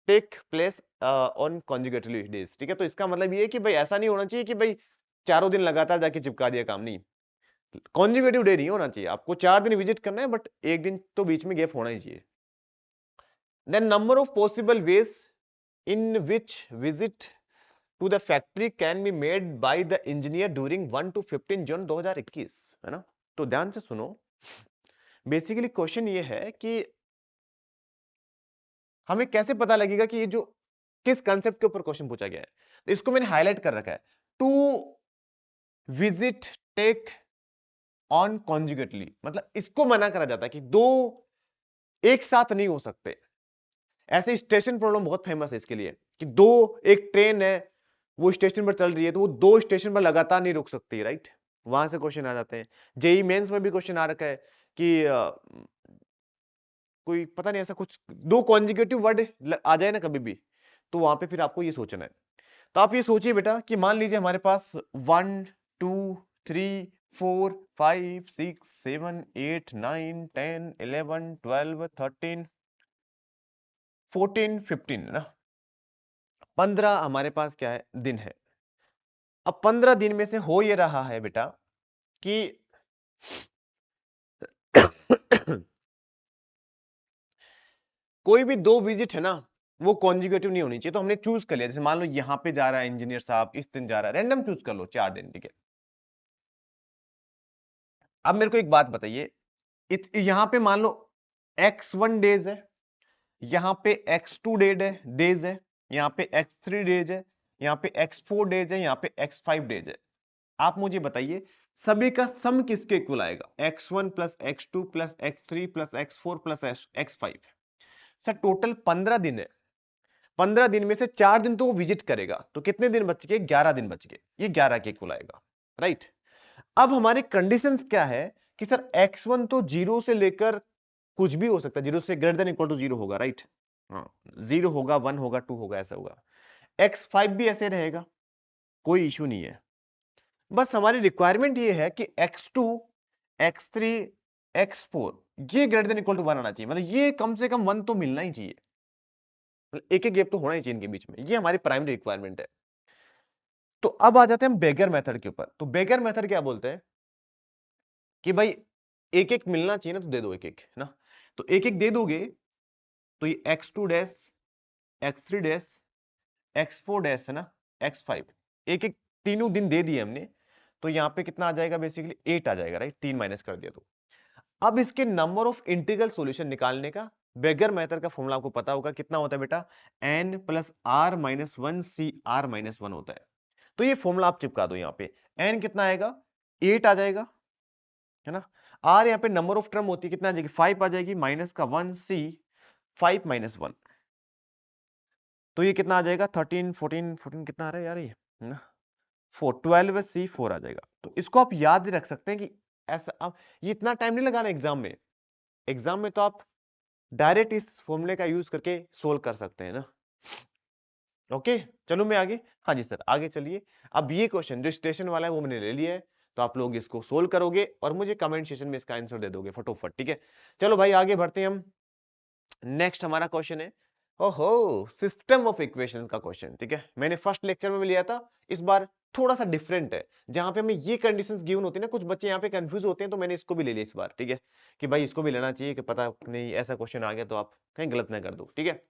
take place on conjugately days, ठीक है। तो इसका मतलब ये है कि भाई ऐसा नहीं होना चाहिए कि भाई चारों दिन लगातार जाके चिपका दिया काम, नहीं। कॉन्जुगेटिव डे नहीं होना चाहिए, आपको 4 दिन विजिट करना है, बट एक दिन तो बीच में गैप होना ही चाहिए। Then number of possible ways in which visit to the factory can be made by the engineer during 1 to 15 June 2021, है ना। तो ध्यान से सुनो, बेसिकली क्वेश्चन ये है कि हमें कैसे पता लगेगा कि ये जो किस कंसेप्ट के ऊपर क्वेश्चन पूछा गया है। तो इसको मैंने हाईलाइट कर रखा है, टू विजिट टेक ऑन कॉन्जुगेटली, मतलब इसको मना करा जाता है कि दो एक साथ नहीं हो सकते। ऐसे स्टेशन प्रॉब्लम बहुत फेमस है इसके लिए कि दो, एक ट्रेन है वो स्टेशन पर चल रही है तो वो 2 स्टेशन पर लगातार नहीं रुक सकती, राइट। वहां से क्वेश्चन आ जाते हैं। जेई मेंस में भी क्वेश्चन आ रखा है कि कोई पता नहीं ऐसा कुछ 2 कॉन्जिक्यूटिव वर्ड आ जाए ना कभी भी, तो वहां पे फिर आपको ये सोचना है। तो आप ये सोचिए बेटा कि मान लीजिए हमारे पास 1 2 3 4 5 6 7 8 9 10 11 12 13 14 15 है ना, 15 हमारे पास क्या है, दिन है। अब 15 दिन में से हो ये रहा है बेटा कि कोई भी 2 विजिट है ना वो कॉन्जिक्यूटिव नहीं होनी चाहिए। तो हमने चूज कर लिया, जैसे मान लो यहां पे जा रहा है इंजीनियर साहब, इस दिन जा रहा है, रैंडम चूज कर लो 4 दिन, ठीक है। अब मेरे को एक बात बताइए, यहां पे मान लो x1 डेज है, यहां पे x2 डेज है, यहां पे x3 डेज है, यहां पे x4 डेज है, यहां पे x5 डेज है। आप मुझे बताइए सभी का सम किसके इक्वल आएगा, x1 plus x2 plus x3 plus x4 plus x5। Sir total 15 दिन है, 15 दिन में से 4 दिन तो वो विजिट करेगा, तो कितने दिन बच गए, 11 दिन बच गए, ये 11 के इक्वल आएगा, राइट। अब हमारी कंडीशंस क्या है कि सर x1 तो 0 से लेकर कुछ भी हो सकता है, 0 से ग्रेटर देन इक्वल टू 0 होगा, राइट। हाँ, 0 होगा, 1 होगा, 2 होगा, ऐसा होगा। x5 भी ऐसे रहेगा, कोई इशू नहीं है। बस हमारी रिक्वायरमेंट ये है कि x2 x3 x4 ये ग्रेटर देन इक्वल टू 1 आना चाहिए, मतलब ये कम से कम 1 तो मिलना ही चाहिए, मतलब एक एक गैप तो होना ही चाहिए इनके बीच में, ये हमारी प्राइमरी रिक्वायरमेंट है। तो अब आ जाते हैं हम बेगर मेथड के ऊपर। तो बेगर मेथड क्या बोलते हैं कि भाई एक एक मिलना चाहिए ना, तो दे दो एक एक, है ना। तो एक एक दे दोगे तो ये x2 dash, x3 dash, x4 dash है ना, x5, एक एक तीनों दिन दे दिए हमने। तो यहाँ पे कितना आ जाएगा, बेसिकली 8 आ जाएगा, राइट, 3 माइनस कर दिया तो। अब इसके नंबर ऑफ इंटीग्रल सॉल्यूशन निकालने का बेगर मेथड का फॉर्मूला आपको पता होगा, कितना होता है बेटा, n plus r minus 1 C R minus 1 होता है। तो ये फॉर्मूला आप चिपका दो यहाँ पे, n कितना आएगा, 8 आ जाएगा, है ना। आर यहाँ पे नंबर ऑफ टर्म होती है, कितना आ जाएगी 5 आ जाएगी, माइनस का 1 सी 5 माइनस 1, तो ये कितना आ जाएगा 13 14 14 कितना आ रहा है यार ये ना 4 12 सी 4 आ जाएगा। तो इसको आप याद भी रख सकते हैं कि ऐसा अब ये इतना टाइम नहीं लगाना एग्जाम में, एग्जाम में तो आप डायरेक्ट इस फॉर्मूले का यूज करके सोल्व कर सकते हैं ना। ओके चलो मैं आगे, हाँ जी सर आगे चलिए। अब ये क्वेश्चन जो स्टेशन वाला है वो मैंने ले लिया है, तो आप लोग इसको सोल्व करोगे और मुझे कमेंट सेक्शन में इसका आंसर दे दोगे फटोफट, ठीक है। चलो भाई आगे बढ़ते हैं हम। नेक्स्ट हमारा क्वेश्चन है ओहो सिस्टम ऑफ इक्वेशंस का क्वेश्चन, ठीक है। मैंने फर्स्ट लेक्चर में भी लिया था, इस बार थोड़ा सा डिफरेंट है, जहां पे हमें ये कंडीशंस गिवन होती है ना, कुछ बच्चे यहाँ पे कंफ्यूज होते हैं, तो मैंने इसको भी ले लिया इस बार, ठीक है, कि भाई इसको भी लेना चाहिए कि पता नहीं ऐसा क्वेश्चन आ गया तो आप कहीं गलत ना कर दो, ठीक है।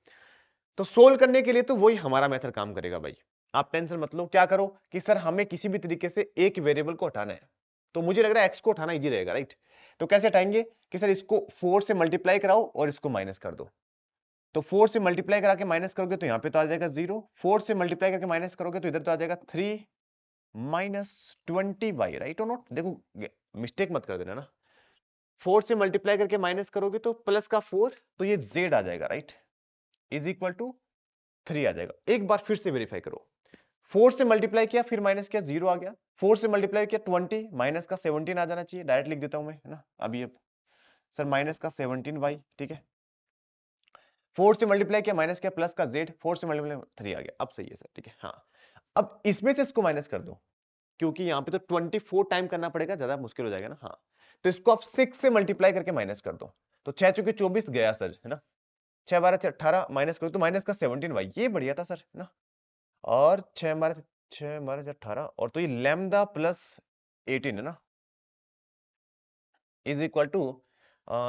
तो सोल्व करने के लिए तो वही हमारा मेथड काम करेगा भाई, आप टेंशन मत लो। क्या करो कि सर हमें किसी भी तरीके से एक वेरिएबल को हटाना है, तो मुझे लग रहा है एक्स को हटाना इजी रहेगा, राइट। तो कैसे हटाएंगे कि सर इसको 4 से मल्टीप्लाई कराओ और इसको माइनस कर दो, तो 4 से मल्टीप्लाई करा के माइनस करोगे तो यहां पे तो आ जाएगा 0, 4 से मल्टीप्लाई करके माइनस करोगे तो इधर तो आ जाएगा 3 माइनस 20y, राइट और नॉट। देखो मिस्टेक मत कर देना ना, 4 से मल्टीप्लाई करके माइनस करोगे तो प्लस का 4, तो ये z आ जाएगा, राइट, इज इक्वल टू 3 आ जाएगा। एक बार फिर से वेरीफाई करो, 4 से मल्टीप्लाई किया फिर माइनस किया 0 आ गया, 4 से मल्टीप्लाई किया 20 माइनस का 17 आ जाना चाहिए, डायरेक्ट लिख देता हूं मैं, है ना अभी। अब सर माइनस का 17y, ठीक है, 4 से मल्टीप्लाई किया माइनस किया प्लस का z, 4 से मल्टीप्लाई 3 आ गया, अब सही है सर, ठीक है। हाँ अब इसमें से इसको माइनस कर दो, क्योंकि यहां पे तो 24 टाइम करना पड़ेगा, ज्यादा मुश्किल हो जाएगा ना। हाँ तो इसको आप 6 से मल्टीप्लाई करके माइनस कर दो, तो 6 चुके 24 गया सर, है ना, 6 12 18 माइनस करो तो माइनस का 17y, ये बढ़िया था सर, है ना। और 6 12 18, और तो ये लैम्डा प्लस 18 है ना, इज इक्वल टू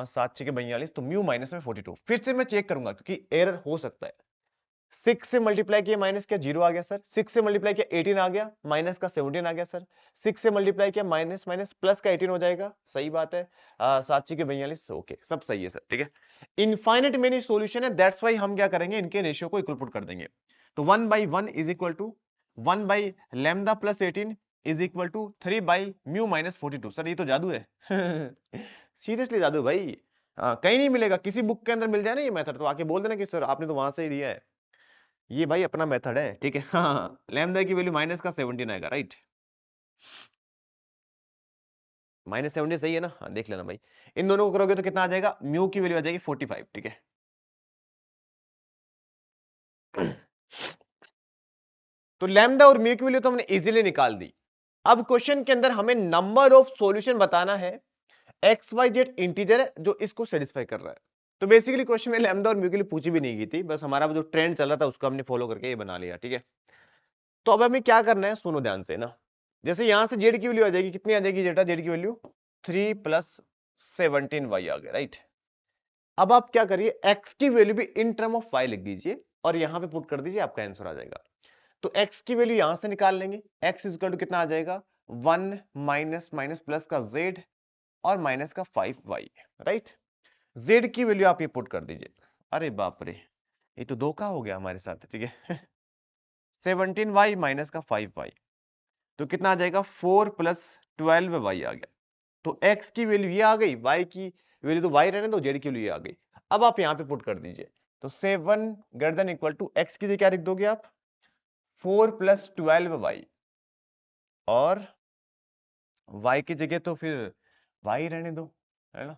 7 6 42, तो म्यू माइनस में 42। फिर से मैं चेक करूंगा क्योंकि एरर हो सकता है। 6 से मल्टीप्लाई किया माइनस किया 0 आ गया सर, 6 से मल्टीप्लाई किया 18 आ गया, माइनस का 17 आ गया सर, 6 से मल्टीप्लाई किया माइनस माइनस प्लस का 18 हो जाएगा, सही बात है। 7 6 42, ओके सब सही है सर, ठीक है। इनफाइनाइट मेनी सॉल्यूशन है, दैट्स वाई हम क्या करेंगे, इनके रेशियो को इक्वल पुट कर देंगे। तो 1/1 is equal to 1 by lambda plus 18 is equal to 3 by mu minus 42। Sir ये तो जादू है सीरियसली जादू भाई, कहीं नहीं मिलेगा, किसी बुक के अंदर मिल जाए ना ये मेथड तो आके बोल देना कि सर आपने तो वहां से ही दिया है, ये भाई अपना मेथड है, ठीक है। हाँ लैम्डा की वैल्यू माइनस का 17 आएगा, राइट, माइनस 17 सही है ना, हाँ देख लेना भाई। इन दोनों को करोगे तो कितना आ जाएगा, म्यू की वैल्यू आ जाएगी 45, ठीक है। तो लैम्डा और म्यू की वैल्यू तो हमने इजीली निकाल दी। अब क्वेश्चन के अंदर हमें नंबर ऑफ सॉल्यूशन बताना है, एक्स वाई जेड इंटीजर है जो इसको सेटिस्फाई कर रहा है। तो बेसिकली क्वेश्चन में लैम्डा और म्यू के लिए पूछी भी नहीं गई थी, बस हमारा जो ट्रेंड चल रहा था उसको हमने फॉलो करके ये बना लिया, ठीक है। तो अब हमें क्या करना है, सुनो ध्यान से ना, जैसे यहां से जेड की वैल्यू आ जाएगी, कितनी आ जाएगी जेटा, जेड की वैल्यू 3 प्लस 17y आ गया, राइट। अब आप क्या करिए, x की वैल्यू भी इन टर्म ऑफ y लिख दीजिए और यहां पे पुट कर दीजिए, आपका आंसर आ जाएगा। तो x की वैल्यू यहां से निकाल लेंगे, x इक्वल टू कितना आ जाएगा 1 माइनस माइनस प्लस का z और माइनस का 5y, राइट। z की वैल्यू आप ये पुट कर दीजिए, अरे बाप रे ये तो धोखा हो गया हमारे साथ, ठीक है। 17y माइनस का 5y, तो कितना आ जाएगा 4 प्लस 12y आ गया। तो x की वैल्यू ये आ गई, y की वैल्यू तो y रहने दो, z की वैल्यू ये आ गई। अब आप यहां पे पुट कर दीजिए, तो 7 greater than equal to x की जगह क्या लिख दोगे आप 4 प्लस 12y, और y की जगह तो फिर y रहने दो, है ना,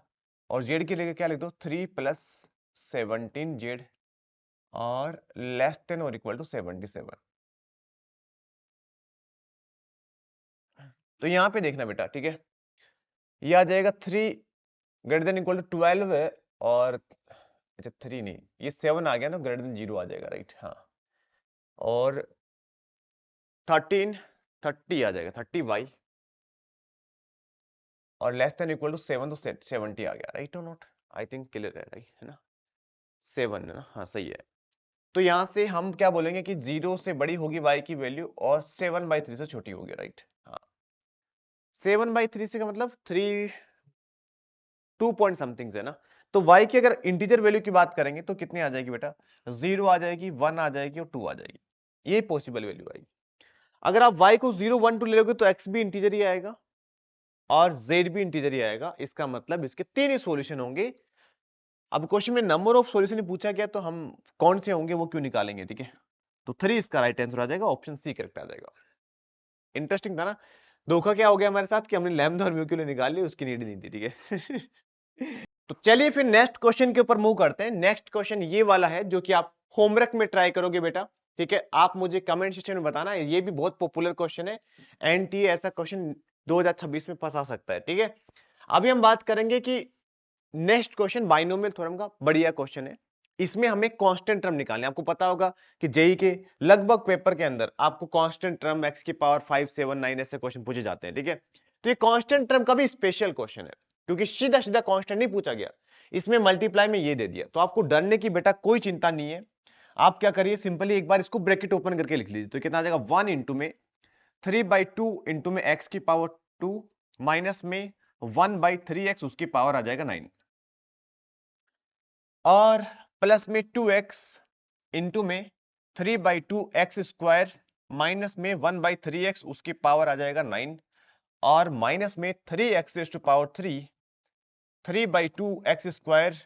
और z की जगह क्या लिख दो 3 प्लस 17z और लेस देन और इक्वल टू 77। तो यहां पे देखना बेटा, ठीक है, ये आ जाएगा 3 ग्रेटर देन इक्वल टू 12 है, और अच्छा 3 नहीं, ये 7 आ गया ना, ग्रेटर देन 0 आ जाएगा, राइट। हाँ और 13 30 आ जाएगा 30y, और लेस देन इक्वल टू 7, तो 70 आ गया, राइट और नॉट, आई थिंक क्लियर है, राइट है ना, 7 है ना, हाँ सही है। तो यहां से हम क्या बोलेंगे कि 0 से बड़ी होगी y की वैल्यू और 7/3 से छोटी होगी, राइट। हाँ 7/3 से का मतलब 3 2 पॉइंट समथिंग है ना। तो y की अगर इंटीजर वैल्यू की बात करेंगे तो कितनी आ जाएगी बेटा, 0 आ जाएगी, 1 आ जाएगी और 2 आ जाएगी, ये पॉसिबल वैल्यू आएगी। अगर आप y को 0 1 2 ले लोगे तो x भी इंटीजर ही आएगा, और z भी इंटीजर ही आएगा। इसका मतलब इसके 3 ही सॉल्यूशन होंगे। अब क्वेश्चन में नंबर ऑफ सॉल्यूशन पूछा गया तो हम कौन से होंगे वो क्यों निकालेंगे, ठीक है। तो 3 इसका राइट आंसर आ जाएगा, ऑप्शन सी करेक्ट आ जाएगा। इंटरेस्टिंग था ना। धोखा क्या हो गया हमारे साथ कि हमने लैम्डा और म्यू के लिए निकाल ली, उसकी नीड नहीं थी, ठीक है। तो चलिए फिर नेक्स्ट क्वेश्चन के ऊपर मूव करते हैं। नेक्स्ट क्वेश्चन ये वाला है जो कि आप होमवर्क में ट्राई करोगे बेटा, ठीक है। आप मुझे कमेंट सेक्शन में बताना, ये भी बहुत पॉपुलर क्वेश्चन है। एनटीए ऐसा क्वेश्चन 2026 में फंसा सकता है, ठीक है। अभी हम बात करेंगे कि नेक्स्ट क्वेश्चन बाइनोमियल थ्योरम का बढ़िया क्वेश्चन है। इसमें हमें कांस्टेंट टर्म निकालने, आपको पता होगा कि जेई के लगभग पेपर के अंदर आपको कांस्टेंट टर्म x की पावर 5 7 9 ऐसे क्वेश्चन पूछे जाते हैं, ठीक है। तो ये कांस्टेंट टर्म का भी स्पेशल क्वेश्चन है क्योंकि सीधा सीधा कांस्टेंट नहीं पूछा गया, इसमें मल्टीप्लाई में ये दे दिया। तो आपको डरने की बेटा कोई चिंता नहीं है। आप क्या करिए, सिंपली एक बार इसको ब्रैकेट ओपन करके लिख लीजिए। तो कितना आ जाएगा, 1 इंटू में 3/2 इंटू में x की पावर 2 माइनस में 1/3x उसकी पावर आ जाएगा 9 और प्लस में 2x इंटू में 3/2x² माइनस में 1/3x उसकी पावर आ जाएगा 9 और माइनस में 3x⁻³ 3/2x²।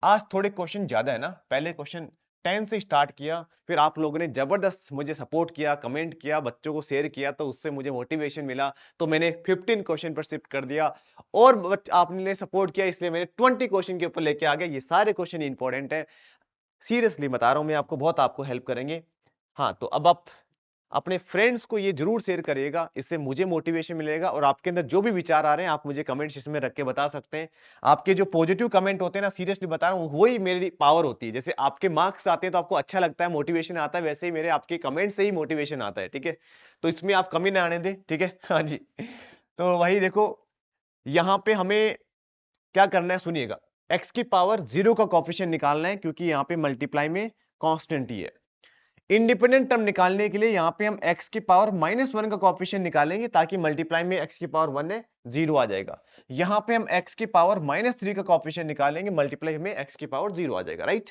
आज थोड़े क्वेश्चन ज्यादा है ना, पहले क्वेश्चन 10 से स्टार्ट किया, फिर आप लोगों ने जबरदस्त मुझे सपोर्ट किया, कमेंट किया, बच्चों को शेयर किया, तो उससे मुझे मोटिवेशन मिला, तो मैंने 15 क्वेश्चन पर शिफ्ट कर दिया और आपने सपोर्ट किया इसलिए मैंने 20 क्वेश्चन के ऊपर लेके आ गया। ये सारे क्वेश्चन इंपॉर्टेंट है, सीरियसली बता रहा हूं मैं आपको, बहुत आपको हेल्प करेंगे। हाँ, तो अब आप अपने फ्रेंड्स को ये जरूर शेयर करिएगा, इससे मुझे मोटिवेशन मिलेगा और आपके अंदर जो भी विचार आ रहे हैं आप मुझे कमेंट सेक्शन में रख के बता सकते हैं। आपके जो पॉजिटिव कमेंट होते हैं ना, सीरियसली बता रहा हूँ, वही मेरी पावर होती है। जैसे आपके मार्क्स आते हैं तो आपको अच्छा लगता है, मोटिवेशन आता है, वैसे ही मेरे आपके कमेंट से ही मोटिवेशन आता है, ठीक है। तो इसमें आप कमी ना आने दें, ठीक है। हाँ जी। तो वही देखो, यहाँ पे हमें क्या करना है सुनिएगा, x की पावर 0 का कोफिशिएंट निकालना है क्योंकि यहाँ पे मल्टीप्लाई में कांस्टेंट ही है। इंडिपेंडेंट टर्म निकालने के लिए यहाँ पे हम x की पावर -1 का कोफिशिएंट निकालेंगे ताकि मल्टीप्लाई में x की पावर 1 है, 0 आ जाएगा। यहाँ पे हम x की पावर -3 का कोफिशिएंट निकालेंगे, मल्टीप्लाई में x की पावर 0 आ जाएगा, राइट।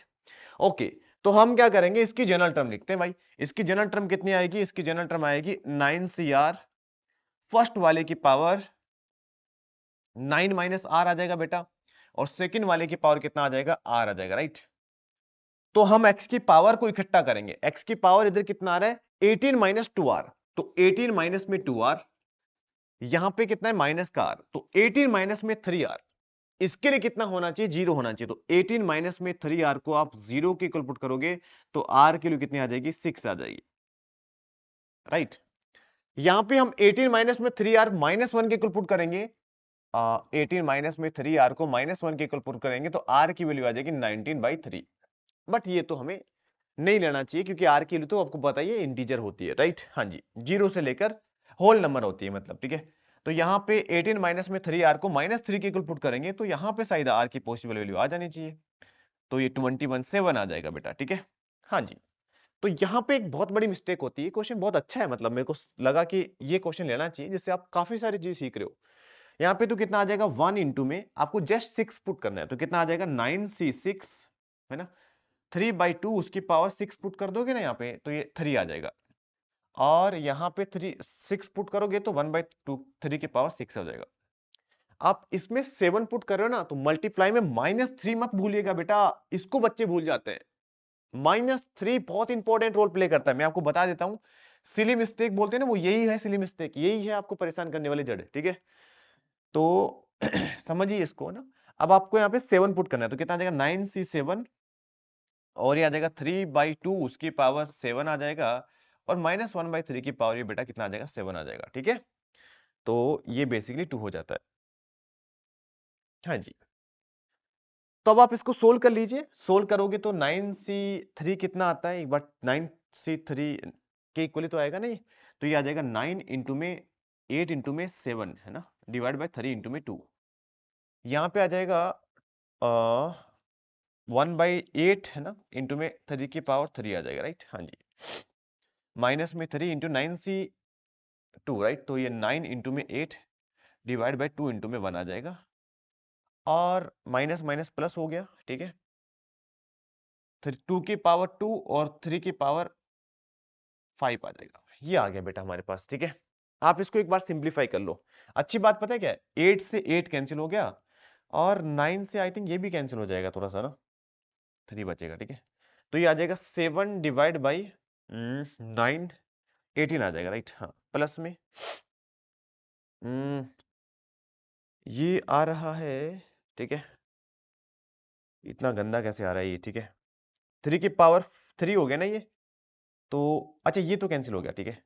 ओके, तो हम क्या करेंगे, इसकी जनरल टर्म लिखते हैं भाई। इसकी जनरल टर्म कितनी आएगी, इसकी जनरल टर्म आएगी 9CR फर्स्ट वाले की पावर 9 - r आ जाएगा बेटा, और सेकंड वाले की पावर कितना आ जाएगा, r आ जाएगा, राइट। तो हम x की पावर को इकट्ठा करेंगे, x की पावर इधर कितना आ रहा है, 18 - 2r, तो 18 माइनस में 2r, यहां पे कितना है माइनस का r, तो 18 माइनस में 3r, इसके लिए कितना होना चाहिए, 0 होना चाहिए। तो 18 माइनस में 3r को आप 0 के इक्वल पुट करोगे तो r के लिए कितनी आ जाएगी, 6 आ जाएगी, राइट। यहां पे हम 18 माइनस में 3r -1 के इक्वल पुट करेंगे, 18 माइनस में 3r को -1 के इक्वल पुट करेंगे तो r की वैल्यू आ जाएगी 19/3। बट ये तो हमें नहीं लेना चाहिए क्योंकि r की वैल्यू तो आपको पता ही है इंटीजर होती है, राइट। हाँ जी, 0 से लेकर होल नंबर होती है मतलब, ठीक है। तो यहाँ पे 18 माइनस में 3r को -3 के इक्वल पुट करेंगे तो यहाँ पे शायद r की पॉसिबल वैल्यू आ जानी चाहिए, तो ये 21/7 आ जाएगा बेटा, ठीक है। हाँ जी, तो यहाँ पे एक बहुत बड़ी मिस्टेक होती है। क्वेश्चन बहुत अच्छा है, मतलब मेरे को लगा कि ये क्वेश्चन लेना चाहिए जिससे आप काफी सारी चीज सीख रहे हो। यहाँ पे तो कितना आ जाएगा, 1 इंटू में आपको जस्ट 6 पुट करना है, तो कितना आ जाएगा 9c6, है ना। 3/2 उसकी पावर 6 पुट कर दोगे ना यहाँ पे तो ये 3 आ जाएगा, और यहाँ पे 6 पुट करोगे तो 1/2 3 की पावर 6 आ जाएगा। आप इसमें 7 पुट कर रहे हो ना, तो मल्टीप्लाई में -3 मत भूलिएगा बेटा, इसको बच्चे भूल जाते हैं। -3 बहुत इंपॉर्टेंट रोल प्ले करता है, मैं आपको बता देता हूं। सिली मिस्टेक बोलते हैं ना, वो यही है, सिली मिस्टेक यही है आपको परेशान करने वाली जड़, ठीक है। तो समझिए इसको ना। अब आपको यहाँ पे 7 पुट करना है तो कितना आ जाएगा, 9c7, और ये आ जाएगा 3/2 उसकी पावर 7 आ जाएगा, और -1/3 की पावर ये बेटा कितना आ जाएगा, 7 आ जाएगा, ठीक है। तो ये बेसिकली 2 हो जाता है। हाँ जी, तो अब आप इसको सोल्व कर लीजिए। सोल्व करोगे तो 9c3 कितना आता है, एक बार 9c3 के इक्वली तो आएगा नहीं, तो ये आ जाएगा 9 इंटू में 8 इंटू में 7, है ना, डिवाइड बाय 3 इंटू में 2। यहाँ पे आ जाएगा 1/8, है ना, इंटू में 3 की पावर 3 आ जाएगा, राइट। हाँ जी, माइनस में 3 इंटू 9c2, राइट, तो ये 9 इंटू में 8 डिवाइड बाय 2 इंटू में 1 आ जाएगा, और माइनस माइनस प्लस हो गया, ठीक है। 2 की पावर 2 और 3 की पावर 5 आ जाएगा, ये आ गया बेटा हमारे पास, ठीक है। आप इसको एक बार सिंप्लीफाई कर लो। अच्छी बात पता है क्या है, 8 से 8 कैंसिल हो गया और 9 से आई थिंक ये भी कैंसिल हो जाएगा थोड़ा सा ना, 3 बचेगा, ठीक है। तो ये आ जाएगा 7 डिवाइड बाई 9, 18 आ जाएगा, राइट। हाँ, प्लस में ये आ रहा है, ठीक है। इतना गंदा कैसे आ रहा है ये, ठीक है। 3 की पावर 3 हो गया ना ये, तो अच्छा ये तो कैंसिल हो गया, ठीक है।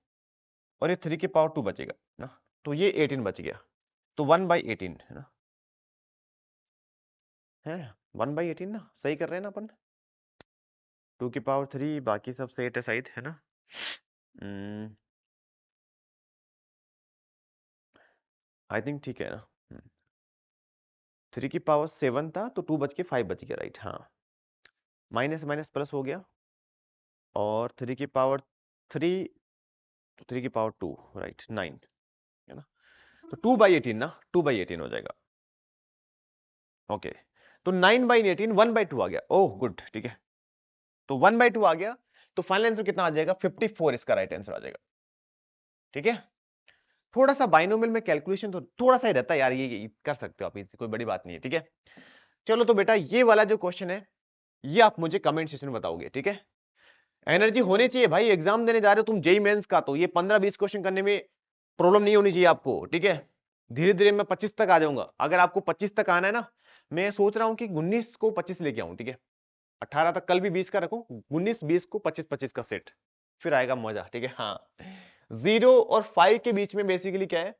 और ये 3 की पावर 2 बचेगा ना, तो ये 18 बच गया। तो 1/18 है ना, है 1/18 ना, सही कर रहे हैं ना अपन। 2 की पावर 3, बाकी सब सेट असाइड है ना। आई थिंक ठीक है ना। 3 की पावर 7 था तो 2 बच के 5 बच गया, राइट। हाँ, माइनस माइनस प्लस हो गया और 3 की पावर 3, तो 3 की पावर 2, राइट, 9 है ना। तो 2/18 ना, 2/18 हो जाएगा। ओके, तो 9/18 1/2 आ गया। ओह गुड, ठीक है। तो 1/2 आ गया, तो फाइनल आंसर कितना आ जाएगा? 54 इसका राइट आंसर आ जाएगा, ठीक है। थोड़ा सा बाइनोमियल में कैलकुलेशन तो थोड़ा सा ही रहता है यार, ये कर सकते हो आप, कोई बड़ी बात नहीं है, ठीक है। चलो तो बेटा ये वाला जो क्वेश्चन है ये आप मुझे कमेंट सेक्शन में बताओगे, ठीक है। एनर्जी होनी चाहिए भाई, एग्जाम देने जा रहे हो तुम जेई मेंस का, तो ये 15-20 क्वेश्चन करने में प्रॉब्लम नहीं होनी चाहिए आपको, ठीक है। धीरे धीरे मैं 25 तक आ जाऊंगा। अगर आपको 25 तक आना है ना, मैं सोच रहा हूं कि 19 को 25 लेके आऊं, ठीक है। 18 तक कल भी 20 का रखूं, 19 20 को 25-25 का सेट, फिर आएगा मजा, ठीक है। हाँ, 0 और 5 के बीच में बेसिकली क्या है,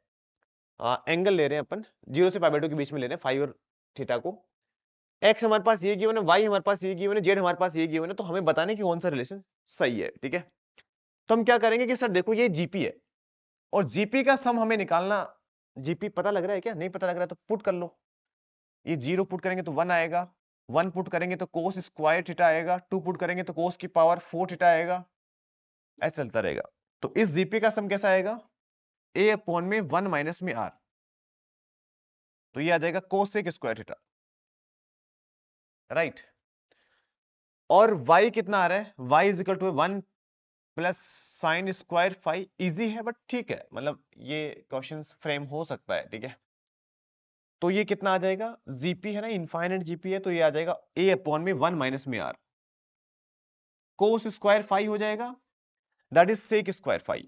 एंगल ले रहे हैं अपन, 0 से पाई2 के बीच में ले रहे हैं 5 और थीटा को। एक्स हमारे पास ये गिवन है, वाई हमारे पास ये गिवन है, जेड हमारे पास ये गिवन है, तो हमें बताने की कौन सा रिलेशन सही है, ठीक है। तो हम क्या करेंगे कि सर देखो ये जीपी है और जीपी का सम हमें निकालना। जीपी पता लग रहा है क्या? नहीं पता लग रहा है तो पुट कर लो। ये 0 पुट करेंगे तो 1 आएगा, 1 पुट करेंगे तो कोस स्क्वायर थीटा आएगा, 2 पुट करेंगे तो कोस की पावर 4 थीटा आएगा, ऐसा चलता रहेगा। तो इस जीपी का सम कैसा आएगा? ए अपॉन में 1 माइनस में आर, तो ये आ जाएगा कोसेक स्क्वायर थीटा, राइट। और y कितना आ रहा है? y is equal to 1 plus sine square 5। Easy है बट ठीक है, मतलब ये क्वेश्चंस फ्रेम हो सकता है, ठीक है। तो ये कितना आ जाएगा? जीपी है ना, इनफाइनाइट जीपी है, तो ये आ जाएगा a अपॉन में 1 माइनस में r, कोस स्क्वायर 5 हो जाएगा, दैट इज सेक स्क्वायर 5।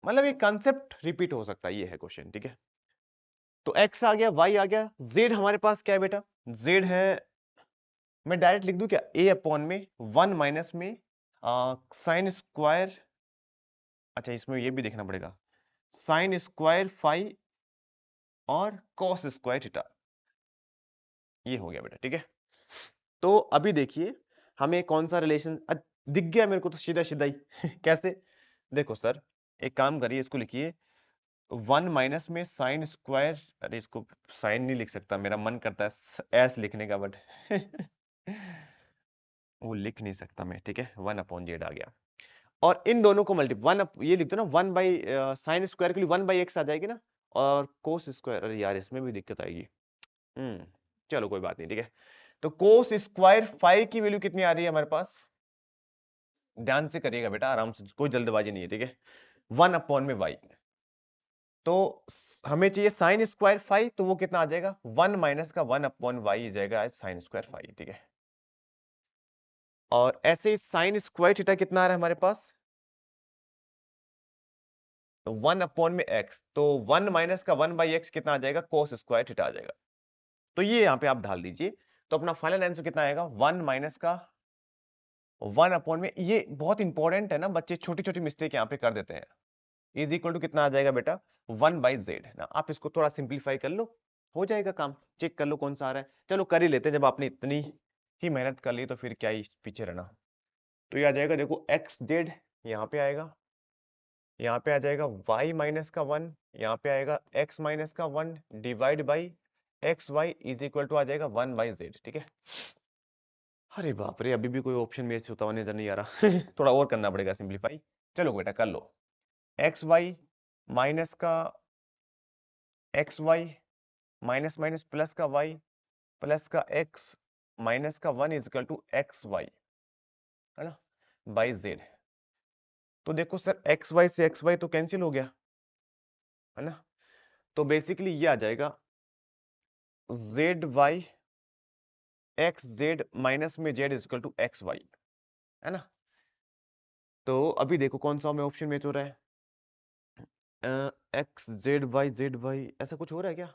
मतलब ये कंसेप्ट रिपीट हो सकता है, ये है क्वेश्चन, ठीक है। तो x आ गया, y आ गया, z हमारे पास क्या है बेटा? z है, मैं डायरेक्ट लिख दूं क्या? a अपॉन में 1 माइनस में साइन स्क्वायर, अच्छा इसमें ये भी देखना पड़ेगा, साइन स्क्वायर 5 और कॉस स्क्वायर थीटा, ये हो गया बेटा, ठीक है। तो अभी देखिए हमें कौन सा रिलेशन दिख गया मेरे को, तो सीधा सीधा ही कैसे? देखो सर, एक काम करिए, इसको लिखिए 1 माइनस में साइन स्क्वायर, अरे इसको साइन नहीं लिख सकता, मेरा मन करता है एस लिखने का, बट वो लिख नहीं सकता मैं, ठीक है। 1/z आ गया, और इन दोनों को मल्टी ये लिख दो ना, 1 बाई साइन स्क्वायर के लिए 1/x आ जाएगी ना, और कोस स्क्वायर, अरे यार इसमें भी दिक्कत आएगी। चलो कोई बात नहीं, ठीक है। तो कोस स्क्वायर 5 की वैल्यू कितनी आ रही है हमारे पास? ध्यान से करिएगा बेटा, आराम से, कोई जल्दबाजी नहीं है, ठीक है। 1/y, तो हमें चाहिए साइन स्क्वायर 5, तो वो कितना आ जाएगा? 1 माइनस का 1/y जाएगा साइन स्क्वायर 5, ठीक है। और ऐसे ही साइन स्क्वायर थीटा कितना आ रहा है हमारे पास? 1 अपॉन में x, तो 1 माइनस का 1/x कितना आ जाएगा? कोस स्क्वायर थीटा आ जाएगा। तो ये यहां पे आप डाल दीजिए, तो अपना फाइनल आंसर कितना आएगा? 1 माइनस का 1 अपॉन में, ये बहुत इंपॉर्टेंट है ना, बच्चे छोटी छोटी मिस्टेक यहाँ पे कर देते हैं। इज इक्वल टू कितना आ जाएगा बेटा? 1/z ना, आप इसको थोड़ा सिंप्लीफाई कर लो, हो जाएगा काम। चेक कर लो कौन सा आ रहा है, चलो कर ही लेते हैं, जब आपने इतनी ही मेहनत कर ली तो फिर क्या ही पीछे रहना। तो ये आ जाएगा, देखो एक्स जेड यहाँ पे आएगा, यहाँ पे आ जाएगा y माइनस का 1, यहाँ पे आएगा x माइनस का 1 divide by X Y is equal to आ जाएगा 1/z, ठीक है। अरे बाप रे, अभी भी कोई ऑप्शन मेरे से होता हुआ नजर नहीं आ रहा थोड़ा और करना पड़ेगा सिंप्लीफाई। चलो बेटा कर लो, एक्स वाई माइनस का X Y minus minus plus का y प्लस का x माइनस का 1 is equal to X Y, है ना, बाई z। तो देखो सर, एक्स वाई से एक्स वाई तो कैंसिल हो गया, है ना। तो बेसिकली ये आ जाएगा Z Y X Z minus में Z is equal to X Y, है ना। तो अभी देखो कौन सा हमें ऑप्शन में हो रहा है, एक्स जेड वाई ऐसा कुछ हो रहा है क्या,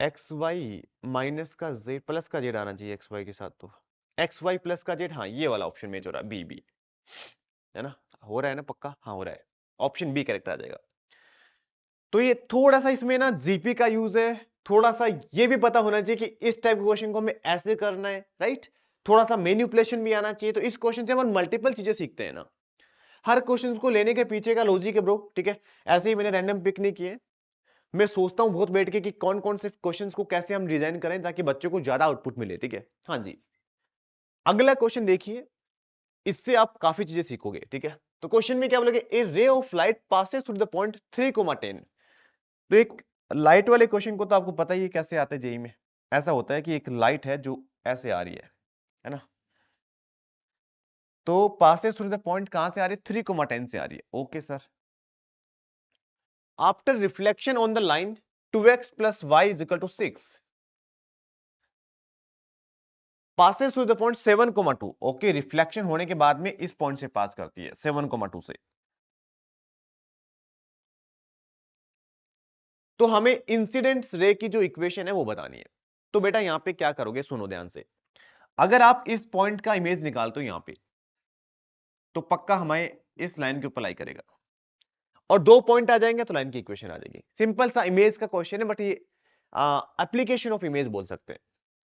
एक्स वाई माइनस का जेड प्लस का जेड आना चाहिए एक्स वाई के साथ, तो एक्स वाई प्लस का जेड, हाँ ये वाला ऑप्शन में हो रहा है, बी बी, है ना। हो रहा है ना पक्का, हाँ हो रहा है, ऑप्शन बी करेक्ट आ जाएगा। तो ये थोड़ा सा इसमें ना जीपी का यूज है, थोड़ा सा ये भी पता होना चाहिए कि इस टाइप के क्वेश्चन को हमें ऐसे करना है, राइट। थोड़ा सा मैनिपुलेशन भी आना चाहिए। तो इस क्वेश्चन से हम मल्टीपल चीजें सीखते हैं ना, हर क्वेश्चन को लेने के पीछे का लॉजिक है ब्रो, ठीक है। ऐसे ही मैंने रैंडम पिक नहीं किए, मैं सोचता हूं बहुत बैठ के कि कौन कौन से क्वेश्चंस को कैसे हम डिजाइन करें ताकि बच्चों को ज्यादा आउटपुट मिले, ठीक है। हाँ जी, अगला क्वेश्चन देखिए, इससे आप काफी चीजें सीखोगे, ठीक है। तो क्वेश्चन में क्या बोलोगे, a ray of light passes through the point 3,10। तो एक लाइट वाले क्वेश्चन को तो आपको पता ही है कैसे आते हैं जेई में। ऐसा होता है कि एक लाइट है जो ऐसे आ रही है ना। तो पासेस थ्रू द पॉइंट कहां से आ रही है, 3,10 से आ रही है, okay sir. After reflection on the line 2x plus y is equal to 6 passes through the point 7,2। Okay, reflection होने के बाद में इस पॉइंट से पास करती है 7,2 से। तो हमें इंसिडेंट रे की जो इक्वेशन है वो बतानी है। तो बेटा यहां पे क्या करोगे, सुनो ध्यान से। अगर आप इस पॉइंट का इमेज निकालते हो यहां पे, तो पक्का हमें इस लाइन के ऊपर लाई करेगा, और दो पॉइंट आ जाएंगे तो लाइन की इक्वेशन आ जाएगी। सिंपल सा इमेज का क्वेश्चन है, बट ये एप्लीकेशन ऑफ इमेज बोल सकते हैं।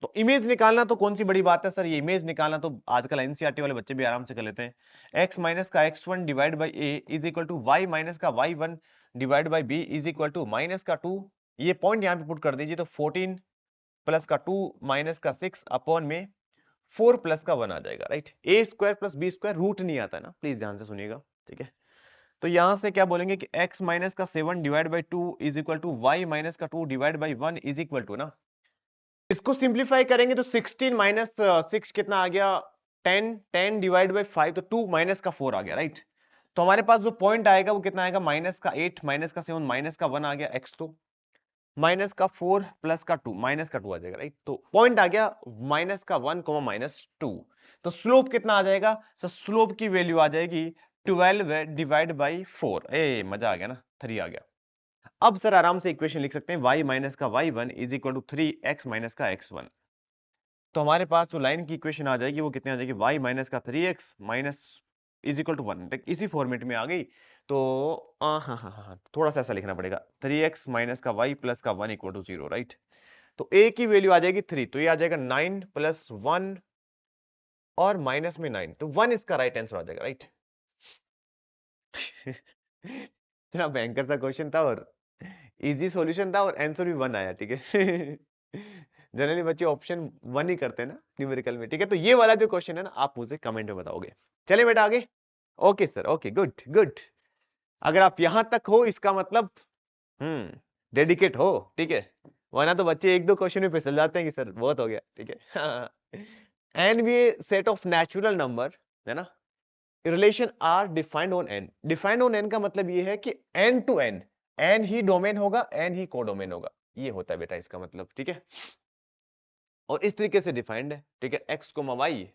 तो इमेज निकालना तो कौन सी बड़ी बात है सर, ये इमेज निकालना तो आजकल एनसीईआरटी वाले बच्चे भी आराम से कर लेते हैं। x माइनस का x1 divide by A is equal to y minus का y1 divide by B is equal to minus का 2, ये पॉइंट यहां पे पुट कर दीजिए, तो 14 प्लस का 2 माइनस का 6 अपॉन में 4 प्लस का 1 आ जाएगा, right. A square plus B square root नहीं आता है ना, प्लीज ध्यान से सुनिएगा, ठीक है। तो यहां से क्या बोलेंगे कि x माइनस का 7 divide by 2 is equal to y minus का 2 divide by 1 is equal to ना, इसको सिंप्लीफाई करेंगे तो 16 माइनस 6 कितना आ गया, 10, 10 डिवाइड बाई 5 तो 2 माइनस का 4 आ गया, राइट। तो हमारे पास जो पॉइंट आएगा वो कितना आएगा, माइनस का 8 माइनस का 7 माइनस का 1 आ गया x, तो माइनस का 4 प्लस का 2 माइनस का 2 आ जाएगा, राइट। तो पॉइंट आ गया माइनस का 1 माइनस 2। तो स्लोप कितना आ जाएगा, तो स्लोप की वैल्यू आ जाएगी 12 डिवाइड बाई 4, ए मजा आ गया ना, 3 आ गया। अब सर आराम से इक्वेशन लिख सकते हैं, y माइनस का y1 is equal to 3x minus का x1। तो हमारे पास जो लाइन की इक्वेशन आ जाएगी वो कितनी आ जाएगी, y माइनस का 3x minus is equal to 1, इसी फॉर्मेट में आ गई। तो हाँ हाँ हाँ हाँ, थोड़ा सा ऐसा लिखना पड़ेगा, 3x माइनस का y प्लस का 1 इक्वल टू 0, राइट। तो a की वैल्यू आ जाएगी 3, तो ये आ जाएगा 9 प्लस 1 और माइनस में 9, तो 1 इसका राइट आंसर आ जाएगा, राइट। इतना भयंकर सा क्वेश्चन था और इजी सॉल्यूशन था और आंसर भी 1 आया, ठीक है। जनरली बच्चे ऑप्शन 1 ही करते हैं ना न्यूमेरिकल में, ठीक है। तो ये वाला जो क्वेश्चन है ना, आप मुझे कमेंट में बताओगे। चलिए बेटा आगे। Okay sir, okay, good good. अगर आप यहां तक हो इसका मतलब डेडिकेट हो, ठीक है। वरना तो बच्चे एक दो क्वेश्चन में फिसल जाते हैं कि सर बहुत हो गया, ठीक है। एन भी सेट ऑफ नेचुरल नंबर, है ना। Relation are defined on N, defined on N का मतलब ये है कि एन टू एन, एन ही डोमेन होगा, एन ही कोडोमेन होगा, ये होता है बेटा इसका मतलब, ठीक है। और इस तरीके से डिफाइंड है, ठीक है। एक्स को वाई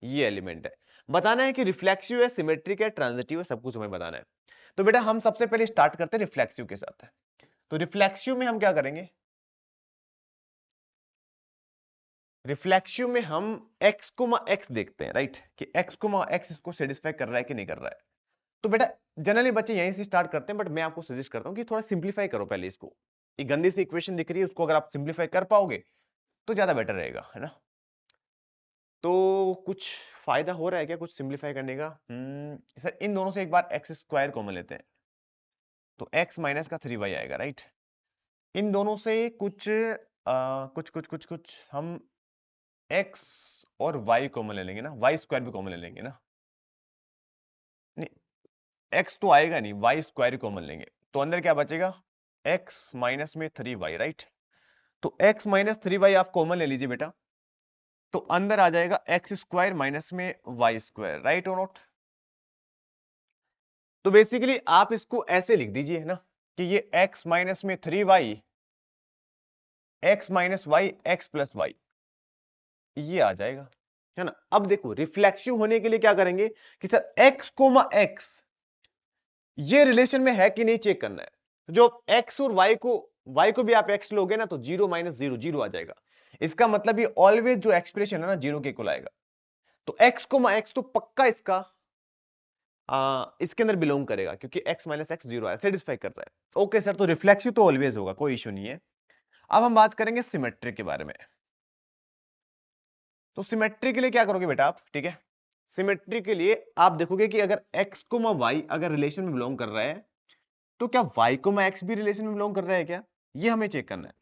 ये एलिमेंट है, बताना है कि रिफ्लेक्सिव है, सिमेट्रिक है, ट्रांजिटिव है, सब कुछ हमें बताना है। तो बेटा हम सबसे पहले स्टार्ट करते हैं रिफ्लेक्सिव के साथ। तो रिफ्लेक्सिव में हम क्या करेंगे, रिफ्लेक्सिव में हम x x देखते हैं, राइट, कि x x इसको सेटिस्फाई कर रहा है कि नहीं कर रहा है। तो बेटा जनरली बच्चे यहीं से स्टार्ट करते हैं, बट मैं आपको सजेस्ट करता हूं कि थोड़ा सिंप्लीफाई करो पहले इसको। ये गंदी सी इक्वेशन दिख रही है, उसको अगर आप सिंप्लीफाई कर पाओगे तो ज्यादा बेटर रहेगा, है ना। तो कुछ फायदा हो रहा है क्या कुछ सिंप्लीफाई करने का, सर इन दोनों से एक बार एक्स स्क्वायर कॉमन लेते हैं, तो x माइनस का 3y आएगा, राइट। इन दोनों से कुछ हम x और y कॉमन ले लेंगे ना, y स्क्वायर भी कॉमन ले लेंगे ना, नहीं x तो आएगा नहीं, y स्क्वायर कॉमन लेंगे, तो अंदर क्या बचेगा, x माइनस में 3y, राइट। तो x माइनस 3y आप कॉमन ले लीजिए बेटा, तो अंदर आ जाएगा एक्स स्क्वायर माइनस में वाई स्क्वायर, राइट और नॉट। तो बेसिकली आप इसको ऐसे लिख दीजिए, है ना, कि ये x माइनस में 3y, x minus Y, X plus Y, ये आ जाएगा, है ना। अब देखो रिफ्लेक्सिव होने के लिए क्या करेंगे कि सर x कोमा x ये रिलेशन में है कि नहीं चेक करना है। जो x और y को भी आप x लोगे ना तो 0 माइनस 0 0 आ जाएगा। इसका मतलब ये ऑलवेज जो एक्सप्रेशन है ना 0 के इक्वल आएगा। तो x कोमा x तो पक्का इसके अंदर बिलोंग करेगा क्योंकि x माइनस एक्स 0 है, सेटिस्फाई कर रहा है। ओके सर, तो रिफ्लेक्सिव तो ऑलवेज होगा, कोई इशू नहीं है। अब हम बात करेंगे सिमेट्री के बारे में। तो सिमेट्री के लिए क्या करोगे बेटा आप, ठीक है। सिमेट्री के लिए आप देखोगे कि अगर x कोमा y अगर रिलेशन में बिलोंग कर रहा है तो क्या y कोमा x भी रिलेशन में बिलोंग कर रहा है क्या, ये हमें चेक करना है।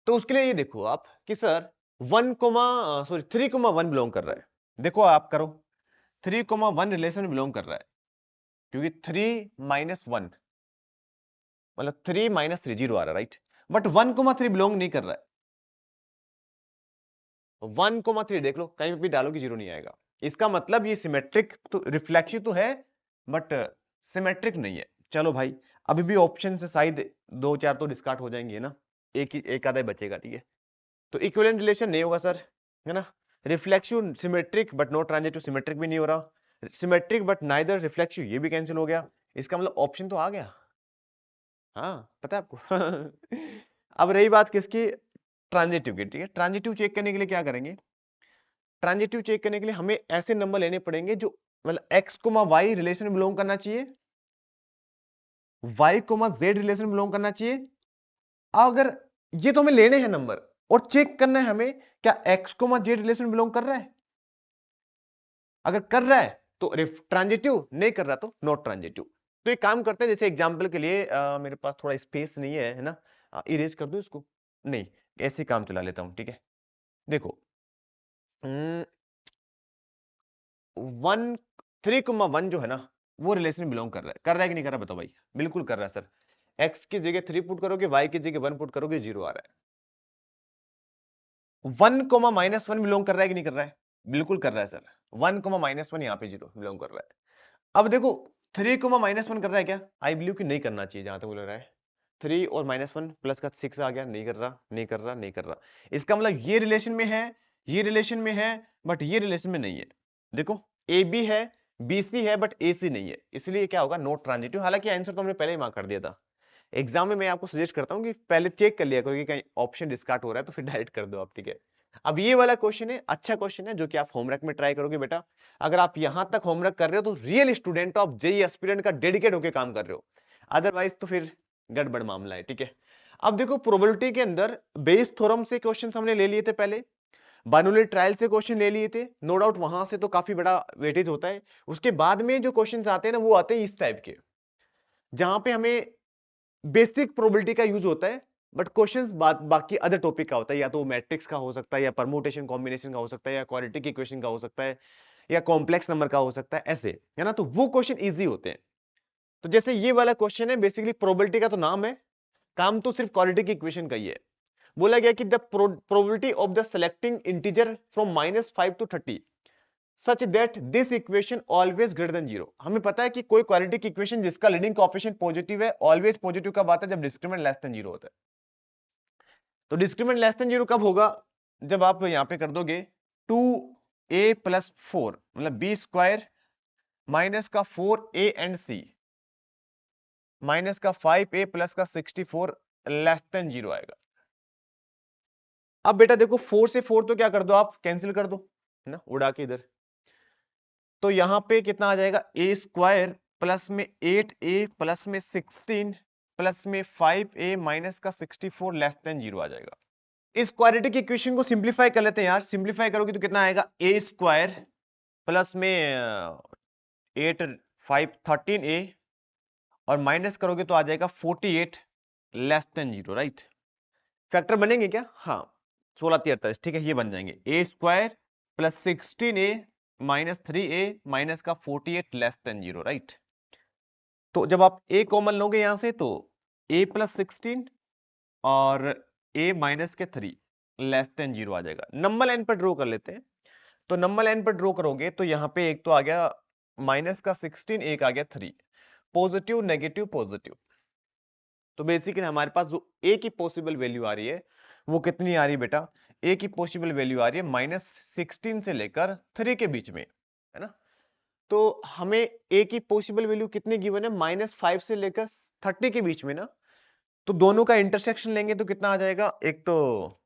तो उसके लिए ये देखो आप कि सर 3 कोमा 1 बिलोंग कर रहा है। देखो आप करो, 3 कोमा 1 रिलेशन में बिलोंग कर रहा है क्योंकि 3 माइनस 1 मतलब 3 माइनस 3 0 आ रहा है, राइट। बट 1 कोमा 3 बिलोंग नहीं कर रहा है। 1 कोमा 3 देख लो, कहीं पे भी डालोगे 0 नहीं आएगा। इसका मतलब ये सिमेट्रिक तो रिफ्लेक्सिव तो है बट सिमेट्रिक नहीं है। चलो भाई, अभी भी ऑप्शन से शायद 2-4 तो डिस्कार्ड हो जाएंगे ना, एक आधा ही बचेगा, ठीक है। तो इक्विवेलेंट रिलेशन नहीं होगा सर, है ना। Reflexive symmetric but not transitive, symmetric भी नहीं हो रहा। सिमेट्रिक बट नाइदर रिफ्लेक्सिव, ये भी कैंसिल हो गया। इसका मतलब ऑप्शन तो आ गया, हाँ पता है आपको। अब रही बात किसकी, ट्रांजिटिव की, ठीक है। ट्रांजिटिव चेक करने के लिए क्या करेंगे, ट्रांजिटिव चेक करने के लिए हमें ऐसे नंबर लेने पड़ेंगे जो मतलब x कोमा y रिलेशन में बिलोंग करना चाहिए, y कोमा z रिलेशन में बिलोंग करना चाहिए। अगर ये तो हमें लेने हैं नंबर और चेक करना है हमें क्या x कोमा z रिलेशन में बिलोंग कर रहा है। अगर कर रहा है तो ट्रांजिटिव, नहीं कर रहा तो नॉट ट्रांजिटिव। तो एक काम करते हैं, जैसे एग्जांपल के लिए मेरे पास थोड़ा स्पेस नहीं है ना, इरेज कर दो इसको, नहीं ऐसे काम चला लेता हूं, ठीक है। देखो 1 3,1 जो है ना वो रिलेशन में बिलोंग कर रहा है कि नहीं कर रहा, बताओ भाई। बिल्कुल कर रहा है सर। x की जगह 3 पुट करोगे, y की जगह 1 पुट करोगे, 0 आ रहा है। 1 कोमा माइनस 1 बिलोंग कर रहा है कि नहीं कर रहा है, बिल्कुल कर रहा है सर। 1 कोमा माइनस 1 यहाँ पे 0 बिलोंग कर रहा है। अब देखो 3 कोमा माइनस 1 कर रहा है क्या, आई बिलीव कि नहीं करना चाहिए जहां तक मुझे लग रहा है। 3 और माइनस 1 प्लस का 6 आ गया, नहीं कर रहा, नहीं कर रहा, नहीं कर रहा। इसका मतलब ये रिलेशन में है, ये रिलेशन में है बट ये रिलेशन में नहीं है। देखो ए बी है, बी सी है बट ए सी नहीं है, इसलिए क्या होगा, नॉट ट्रांजिटिव। हालांकि आंसर तो हमने पहले ही मार्क कर दिया था। एग्जाम में मैं आपको सजेस्ट करता हूँ कि पहले चेक कर लिया करो कि कहीं ऑप्शन डिस्कार्ड हो रहा है तो फिर डायरेक्ट कर दो आप, ठीक है। अब ये वाला क्वेश्चन है, अच्छा क्वेश्चन है जो कि आप होमवर्क में ट्राई करोगे बेटा। अगर आप यहां तक होमवर्क कर रहे हो तो real student of JEE aspirant का डेडिकेट होकर काम कर रहे हो, अदरवाइज तो फिर गड़बड़ मामला है, ठीक है। अब देखो प्रोबेबिलिटी के अंदर बेस थ्योरम से क्वेश्चन हमने ले लिए थे पहले, बार्नौली ट्रायल से क्वेश्चन ले लिए थे, नो डाउट वहां से तो काफी बड़ा वेटेज होता है। उसके बाद में जो क्वेश्चन आते हैं ना वो आते हैं इस टाइप के, जहां पे हमें बेसिक प्रोबेबिलिटी का यूज होता है बट क्वेश्चंस बाकी अदर टॉपिक का होता है, या तो मैट्रिक्स का हो सकता है, या परमुटेशन कॉम्बिनेशन का हो सकता है, या क्वाड्रेटिक इक्वेशन का हो सकता है, या कॉम्प्लेक्स नंबर का हो सकता है, ऐसे है ना। तो वो क्वेश्चन इजी होते हैं। तो जैसे ये वाला क्वेश्चन है, बेसिकली प्रोबेबिलिटी का तो नाम है, काम तो सिर्फ क्वाड्रेटिक इक्वेशन का ही है। बोला गया कि the probability of the selecting integer from -5 to 30 such that this equation always greater than 0। हमें पता है कि कोई क्वाड्रेटिक इक्वेशन जिसका लीडिंग कोएफिशिएंट पॉजिटिव है, ऑलवेज पॉजिटिव कब आता है, जब डिस्क्रिमिनेंट लेस देन 0 होता है। तो डिस्क्रिमिनेंट लेस देन 0 कब होगा, जब आप यहां पे कर दोगे 2a प्लस 4 मतलब b स्क्वायर माइनस का 4a एंड c माइनस का 5a प्लस का 64 लेस देन 0 आएगा। अब बेटा देखो 4 से 4 तो क्या कर दो आप, कैंसिल कर दो, है ना, उड़ा के इधर। तो यहां पे कितना आ जाएगा, a स्क्वायर प्लस में 8a प्लस में 16 प्लस में 5a माइनस का 64 लेस देन 0 आ जाएगा। इस क्वाड्रेटिक इक्वेशन को सिंपलीफाई कर लेते हैं यार। सिंपलीफाई करोगे तो कितना आएगा, a स्क्वायर प्लस में 8 5 13a और माइनस करोगे तो आ जाएगा 48 लेस देन 0, राइट। फैक्टर बनेंगे क्या, हाँ 16 ठीक है, ये बन जाएंगे। a square plus 16a minus 3a minus का 48 लेस देन 0, राइट। तो जब आप a कॉमन लोगे यहां से तो a प्लस 16 और a माइनस के 3 लेस देन 0 आ जाएगा। नंबर लाइन पर ड्रॉ कर लेते हैं। तो नंबर लाइन पर ड्रॉ करोगे तो यहाँ पे एक तो आ गया माइनस का 16, एक आ गया 3। Positive negative positive. तो बेसिकली हमारे पास जो ए की पॉसिबल वैल्यू आ रही है वो कितनी आ रही है बेटा? ए की पॉसिबल वैल्यू आ रही है -16 से लेकर 3 के बीच में, है ना? तो हमें ए की पॉसिबल वैल्यू कितनी गिवन है? -5 से लेकर 30 के बीच में ना। तो दोनों का इंटरसेक्शन लेंगे तो कितना आ जाएगा? एक तो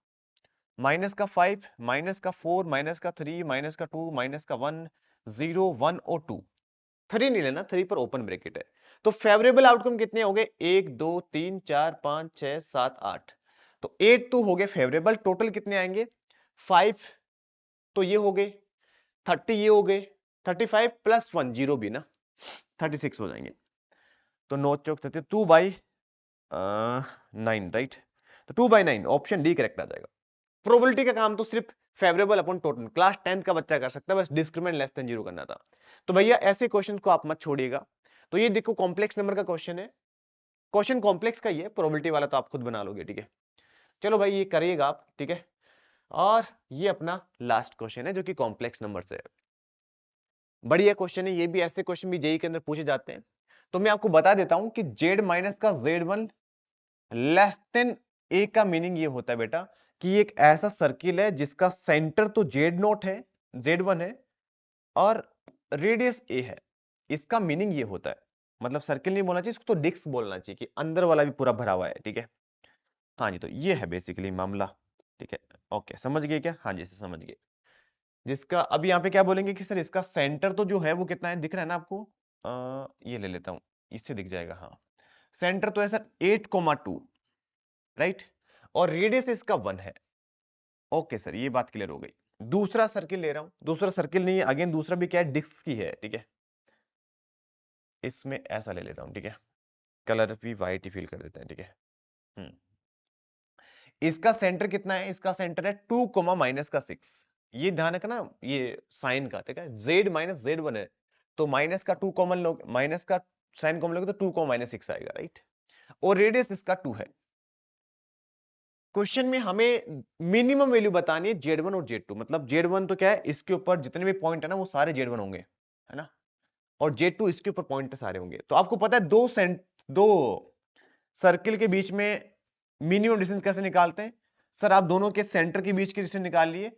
माइनस का 5, माइनस का 4, माइनस का 3, माइनस का 2, माइनस का 1, 0, 1 और 2। 3 नहीं लेना, 3 पर ओपन ब्रैकेट है। तो फेवरेबल आउटकम कितने हो गए? 1, 2, 3, 4, 5, 6, 7, 8। तो 8 तो हो गए फेवरेबल। टोटल कितने आएंगे? 5 तो ये हो गए, 30 ये हो गए, 35 प्लस 1 0 भी ना, 36 हो जाएंगे। तो 9 चौक 30, 2/9, राइट? तो 2/9 ऑप्शन डी करेक्ट आ जाएगा। प्रोबेबिलिटी का काम तो सिर्फ favourable upon total class 10th का बच्चा कर सकता है, बस डिस्क्रिमिनेंट लेस देन 0 करना था। तो भैया ऐसे क्वेश्चंस को आप मत छोड़िएगा। तो ये देखो कॉम्प्लेक्स नंबर का क्वेश्चन है, क्वेश्चन कॉम्प्लेक्स का ही है, प्रोबेबिलिटी वाला तो आप खुद बना लोगे, ठीक है? चलो भाई ये करिएगा आप, ठीक है? और ये अपना लास्ट क्वेश्चन है जो कि कॉम्प्लेक्स नंबर से है। बढ़िया क्वेश्चन है ये भी, ऐसे क्वेश्चन भी जेईई के अंदर पूछे जाते हैं। तो मैं आपको बता देता हूं कि z माइनस का z1 लेस देन ए का मीनिंग ये होता है बेटा कि एक ऐसा सर्किल है जिसका सेंटर तो z0 है, z1 है और रेडियस a है। इसका मीनिंग ये होता है, मतलब सर्किल नहीं बोलना चाहिए इसको, तो डिस्क बोलना चाहिए कि अंदर वाला भी पूरा भरा हुआ है, ठीक है? हाँ जी, तो ये है बेसिकली मामला, ठीक है? ओके, समझ गए क्या? हाँ जी, से समझ गए। जिसका अब यहाँ पे क्या बोलेंगे कि सर इसका सेंटर तो जो है वो कितना है, दिख रहा है ना आपको? ये ले लेता हूं, इससे दिख जाएगा। हाँ, सेंटर तो है सर 8,2, राइट? और रेडियस इसका 1 है। ओके सर, ये बात क्लियर हो गई। दूसरा सर्किल ले रहा हूं, दूसरा सर्किल नहीं है, अगेन दूसरा भी क्या है, डिस्क की है, ठीक है? इसमें ऐसा ले लेता हूं, ठीक है? कलर भी व्हाइट ही फिल कर देते हैं, ठीक है? इसका सेंटर कितना है? इसका सेंटर है 2, माइनस का 6। ये ध्यान रखना, ये साइन का, ठीक है? z माइनस z1 है, तो माइनस का 2 कॉमन लो, माइनस का साइन कॉमन लोगे तो 2, माइनस 6 आएगा, राइट? और रेडियस इसका 2 है। क्वेश्चन में हमें मिनिमम वैल्यू बतानी है z1 और z2। मतलब z1 तो क्या है, इसके ऊपर जितने भी पॉइंट है ना वो सारे z1 होंगे, है ना? और z2 इसके ऊपर पॉइंट सारे होंगे। तो आपको पता है दो सर्किल के बीच में मिनिमम डिस्टेंस कैसे निकालते हैं? सर आप दोनों के सेंटर के बीच की डिस्टेंस निकाल लिए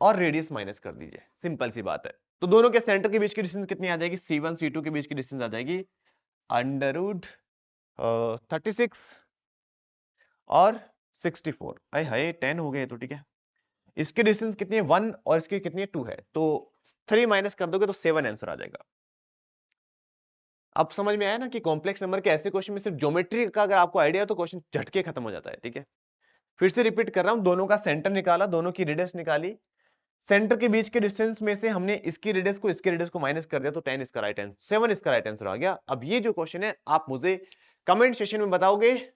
और रेडियस माइनस कर दीजिए, सिंपल सी बात है। तो दोनों के सेंटर के बीच की डिस्टेंस कितनी आ जाएगी? C1 C2 के बीच की डिस्टेंस आ जाएगी अंडर रूट 36 और 64। अरे हाय 10 हो गए तो, ठीक है? इसकी डिस्टेंस कितनी है? 1 और इसकी कितनी है? 2 है। तो 3 माइनस कर दोगे तो 7 आंसर आ जाएगा। अब समझ में आया ना कि कॉम्प्लेक्स नंबर के ऐसे क्वेश्चन में सिर्फ ज्योमेट्री का अगर आपको आइडिया है तो क्वेश्चन झटके खत्म हो जाता है, ठीक है? फिर से रिपीट कर रहा हूं, दोनों का सेंटर निकाला, दोनों की रेडियस निकाली, सेंटर के बीच के डिस्टेंस में से हमने इसकी रेडियस को इसके रेडियस को माइनस कर दिया, तो 10 इसका राइट आंसर, 7 इसका राइट आंसर आ गया। अब ये जो क्वेश्चन है आप मुझे कमेंट सेशन में बताओगे।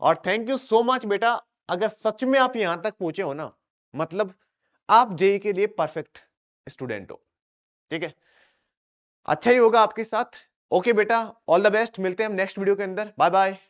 और थैंक यू सो मच बेटा, अगर सच में आप यहां तक पहुंचे हो ना, मतलब आप जेई के लिए परफेक्ट स्टूडेंट हो, ठीक है? अच्छा ही होगा आपके साथ। ओके बेटा, ऑल द बेस्ट, मिलते हैं हम नेक्स्ट वीडियो के अंदर। Bye bye.